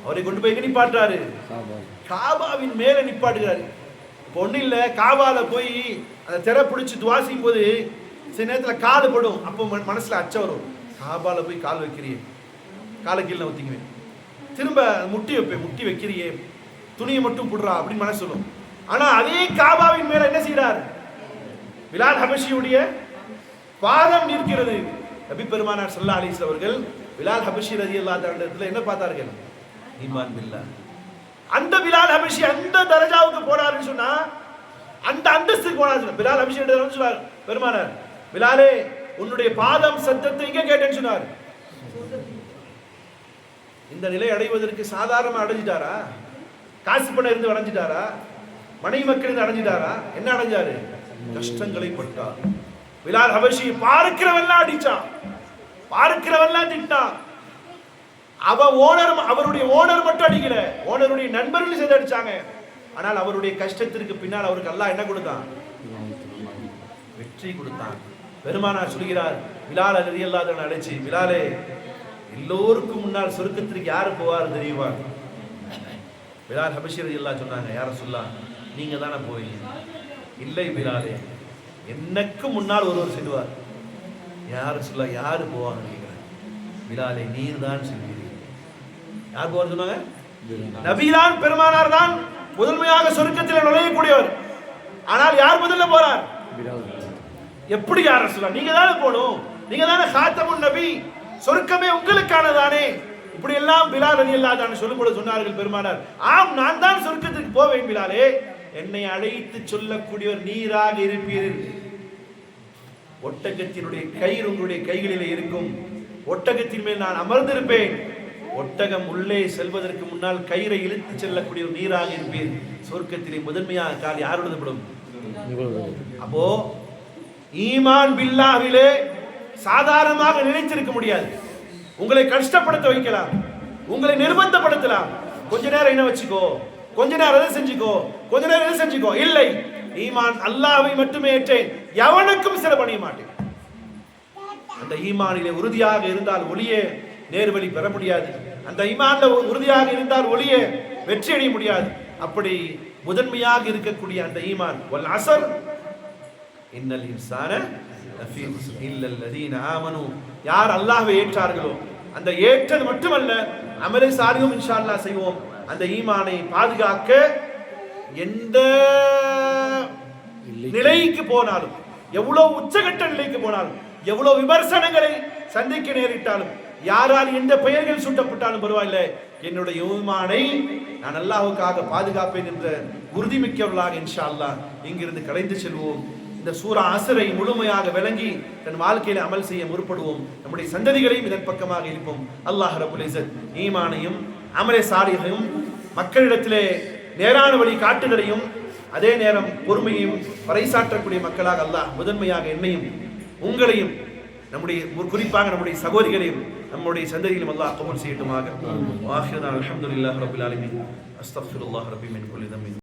அவரை கொண்டு போய் எங்க நிப்பாட்டுறாரு, காபாவின் மேல நிப்பாட்டுகிறாரு. இப்போ ஒன்றும் இல்லை, காபால போய் அந்த திரை பிடிச்சி துவா செய்யும் போது சில நேரத்தில் கால் படும், அப்போ மனசுல அச்சம் வரும், காபால போய் கால் வைக்கிறியே, காலை கீழே ஊத்திக்குவேன், திரும்ப முட்டி வைப்பேன், முட்டி வைக்கிறியே, துணியை மட்டும் புடுறா அப்படின்னு மனசு சொல்லும். ஆனா அதே காபாவின் மேல என்ன செய்கிறார், பிலால் ஹபஷியுடைய பாதம் நிற்கிறது. நபி பெருமானார் ஸல்லல்லாஹு அலைஹி வஸல்லம் அவர்கள் பிலால் ஹபஷி ரலியல்லாஹு அன்ஹு என்ன பார்த்தார்கள், ஈமான் பில்லாஹ். அந்த பிலால் ஹபஷி அந்த தரஜாவுக்கு போனாருன்னு சொன்னா, அந்த அந்தஸ்துக்கு போனாரு. பிலால் ஹபஷி சொன்னார் பெருமானார், பிலாலே உன்னுடைய பாதம் சத்தத்தை இங்க கேட்டேன்னு சொன்னார். இந்த நிலை அடைவதற்கு சாதாரணமா அடைஞ்சிட்டாரா, காசு பணம் இருந்து அடைஞ்சிட்டாரா, மனைவி மக்கள் இருந்து அடைஞ்சிட்டாரா, என்ன அடைஞ்சாரு, கஷ்டங்களை பட்டார். பிலால் ஹபஷி பார்க்கிறவெல்லாம் அடிச்சான், பார்க்கிறவெல்லாம் திட்டான். அவருடைய ஓனர் மட்டும் அடிக்கல, ஓனருடைய நண்பர்கள் சேர்ந்து அடிச்சாங்க. ஆனால் அவருடைய கஷ்டத்திற்கு பின்னால் அவருக்கு அல்லாஹ் என்ன கொடுத்தான், வெற்றி கொடுத்தான். பெருமானார் சொல்கிறார், பிலால் ரலியல்லாஹு அன்ஹு அழைச்சி, பிலாலே எல்லோருக்கும் முன்னால் சொர்க்கத்திற்கு யாரு போவார் தெரியுமா? பிலால் ஹபஷி ரலியல்லாஹு சொன்னாங்க, யார சொல்லலாம், நீங்க தானே போவீங்க. இல்லை பிலாலே, எனக்கு முன்னால் ஒருவர் செல்வார். யாரு சொல்ல, யாரு போவாங்க கேட்கிறேன். பிலாலே நீர் தான் செல்வீர்கள். யார் போவார் சொன்னாங்க, நபிதான் பெருமானார் தான் முதன்மையாக சொர்க்கத்தில் நுழையக்கூடியவர். ஆனால் யார் முதல்ல போறார், எப்படி யார் ரசூலுல்லாஹ், நீங்க தானே போகணும், நீங்க தானே காத்தமுன் நபி, சொர்க்கமே உங்களுக்கானதானே. இப்படி எல்லாம் பிலால் ரலியல்லாஹு அன்ஹு சொல்லும் பொழுது சொன்னார்கள் பெருமானார், ஆம் நான் தான் சொர்க்கத்துக்கு போவேன் பிலாலே, என்னை அழைத்து சொல்லக்கூடியவர் நீராக இருப்பீர்கள். ஒட்டகத்தினுடைய கயிறு உங்களுடைய கைகளிலே இருக்கும், ஒட்டகத்தின் மேல் நான் அமர்ந்திருப்பேன், ஒட்டகம் உள்ளே செல்வதற்கு முன்னால் கயிறை இழுத்து செல்லக்கூடிய நீராக இருப்பீர். சொர்க்கத்திலே முதன்மையாக கால் யார் எழுதப்படும்? அப்போ ஈமான் பில்லாஹ்விலே சாதாரணமாக நினைச்சிருக்க முடியாது. உங்களை கஷ்டப்படுத்த வைக்கலாம், உங்களை நிர்பந்தப்படுத்தலாம். கொஞ்ச நேரம் என்ன வச்சுக்கோ, கொஞ்ச நேரம் அதை செஞ்சுக்கோ, கொஞ்ச நேரம் இதை செஞ்சுக்கோ. இல்லை, ஈமான் அல்லாஹ்வை மட்டுமே ஏற்றேன், எவனுக்கும் சில பணிய மாட்டேன். அந்த ஈமானிலே உறுதியாக இருந்தால் ஒளியே நேர்வழி பெற முடியாது. அந்த ஈமான்ல உறுதியாக இருந்தால் ஒளியே வெற்றி அடைய முடியாது. அப்படி முதன்மையாக இருக்கக்கூடிய அந்த ஈமான், வல் அஸர் இன்னல் இன்சான லஃபீ குஸ்ர் இல்லல் லதீன ஆமனு, யார் அல்லாஹ்வை ஏற்றார்களோ, அந்த ஏற்றது மட்டுமல்ல அமலை சாலிஹும் இன்ஷா அல்லாஹ் செய்வோம். அந்த ஈமானை பாதுகாக்க எந்த நிலைக்கு போனாலும், எவ்வளவு உச்சகட்ட நிலைக்கு போனாலும், எவ்வளவு விமர்சனங்களை சந்திக்க நேரிட்டாலும், யாரால் எந்த பெயர்கள் சூட்டப்பட்டாலும் பரவாயில்லை, என்னுடைய ஈமானை நான் அல்லாஹ்வுக்காக பாதுகாப்பேன் என்ற உறுதிமிக்கவர்களாக இன்ஷா அல்லாஹ் இங்கிருந்து கலைந்து செல்வோம். இந்த சூரா அஸ்ரை முழுமையாக விளங்கி தன் வாழ்க்கையில அமல் செய்ய முற்படுவோம். நம்முடைய சந்ததிகளையும் இதன் பக்கமாக இருப்போம். அல்லாஹ் ரப்பல் இஸ்ஸத் ஈமானையும் அமலே சாலிஹையும் மக்களிடத்திலே நேரான வழி காட்டுதலையும் அதே நேரம் பொறுமையையும் பறைசாற்றக்கூடிய மக்களாக அல்லாஹ் முதன்மையாக என்னையும் உங்களையும் நம்முடைய குறிப்பாக நம்முடைய சகோதரிகளையும் நம்முடைய சந்ததியிலும் அல்லாஹ் கபூல் செய்யட்டுமாக. வாஹிருனா அல்ஹம்துலில்லாஹி ரப்பில் ஆலமீன். அஸ்தக்ஃபிருல்லாஹ் ரப்பி மின் குல்லி தம்பின்.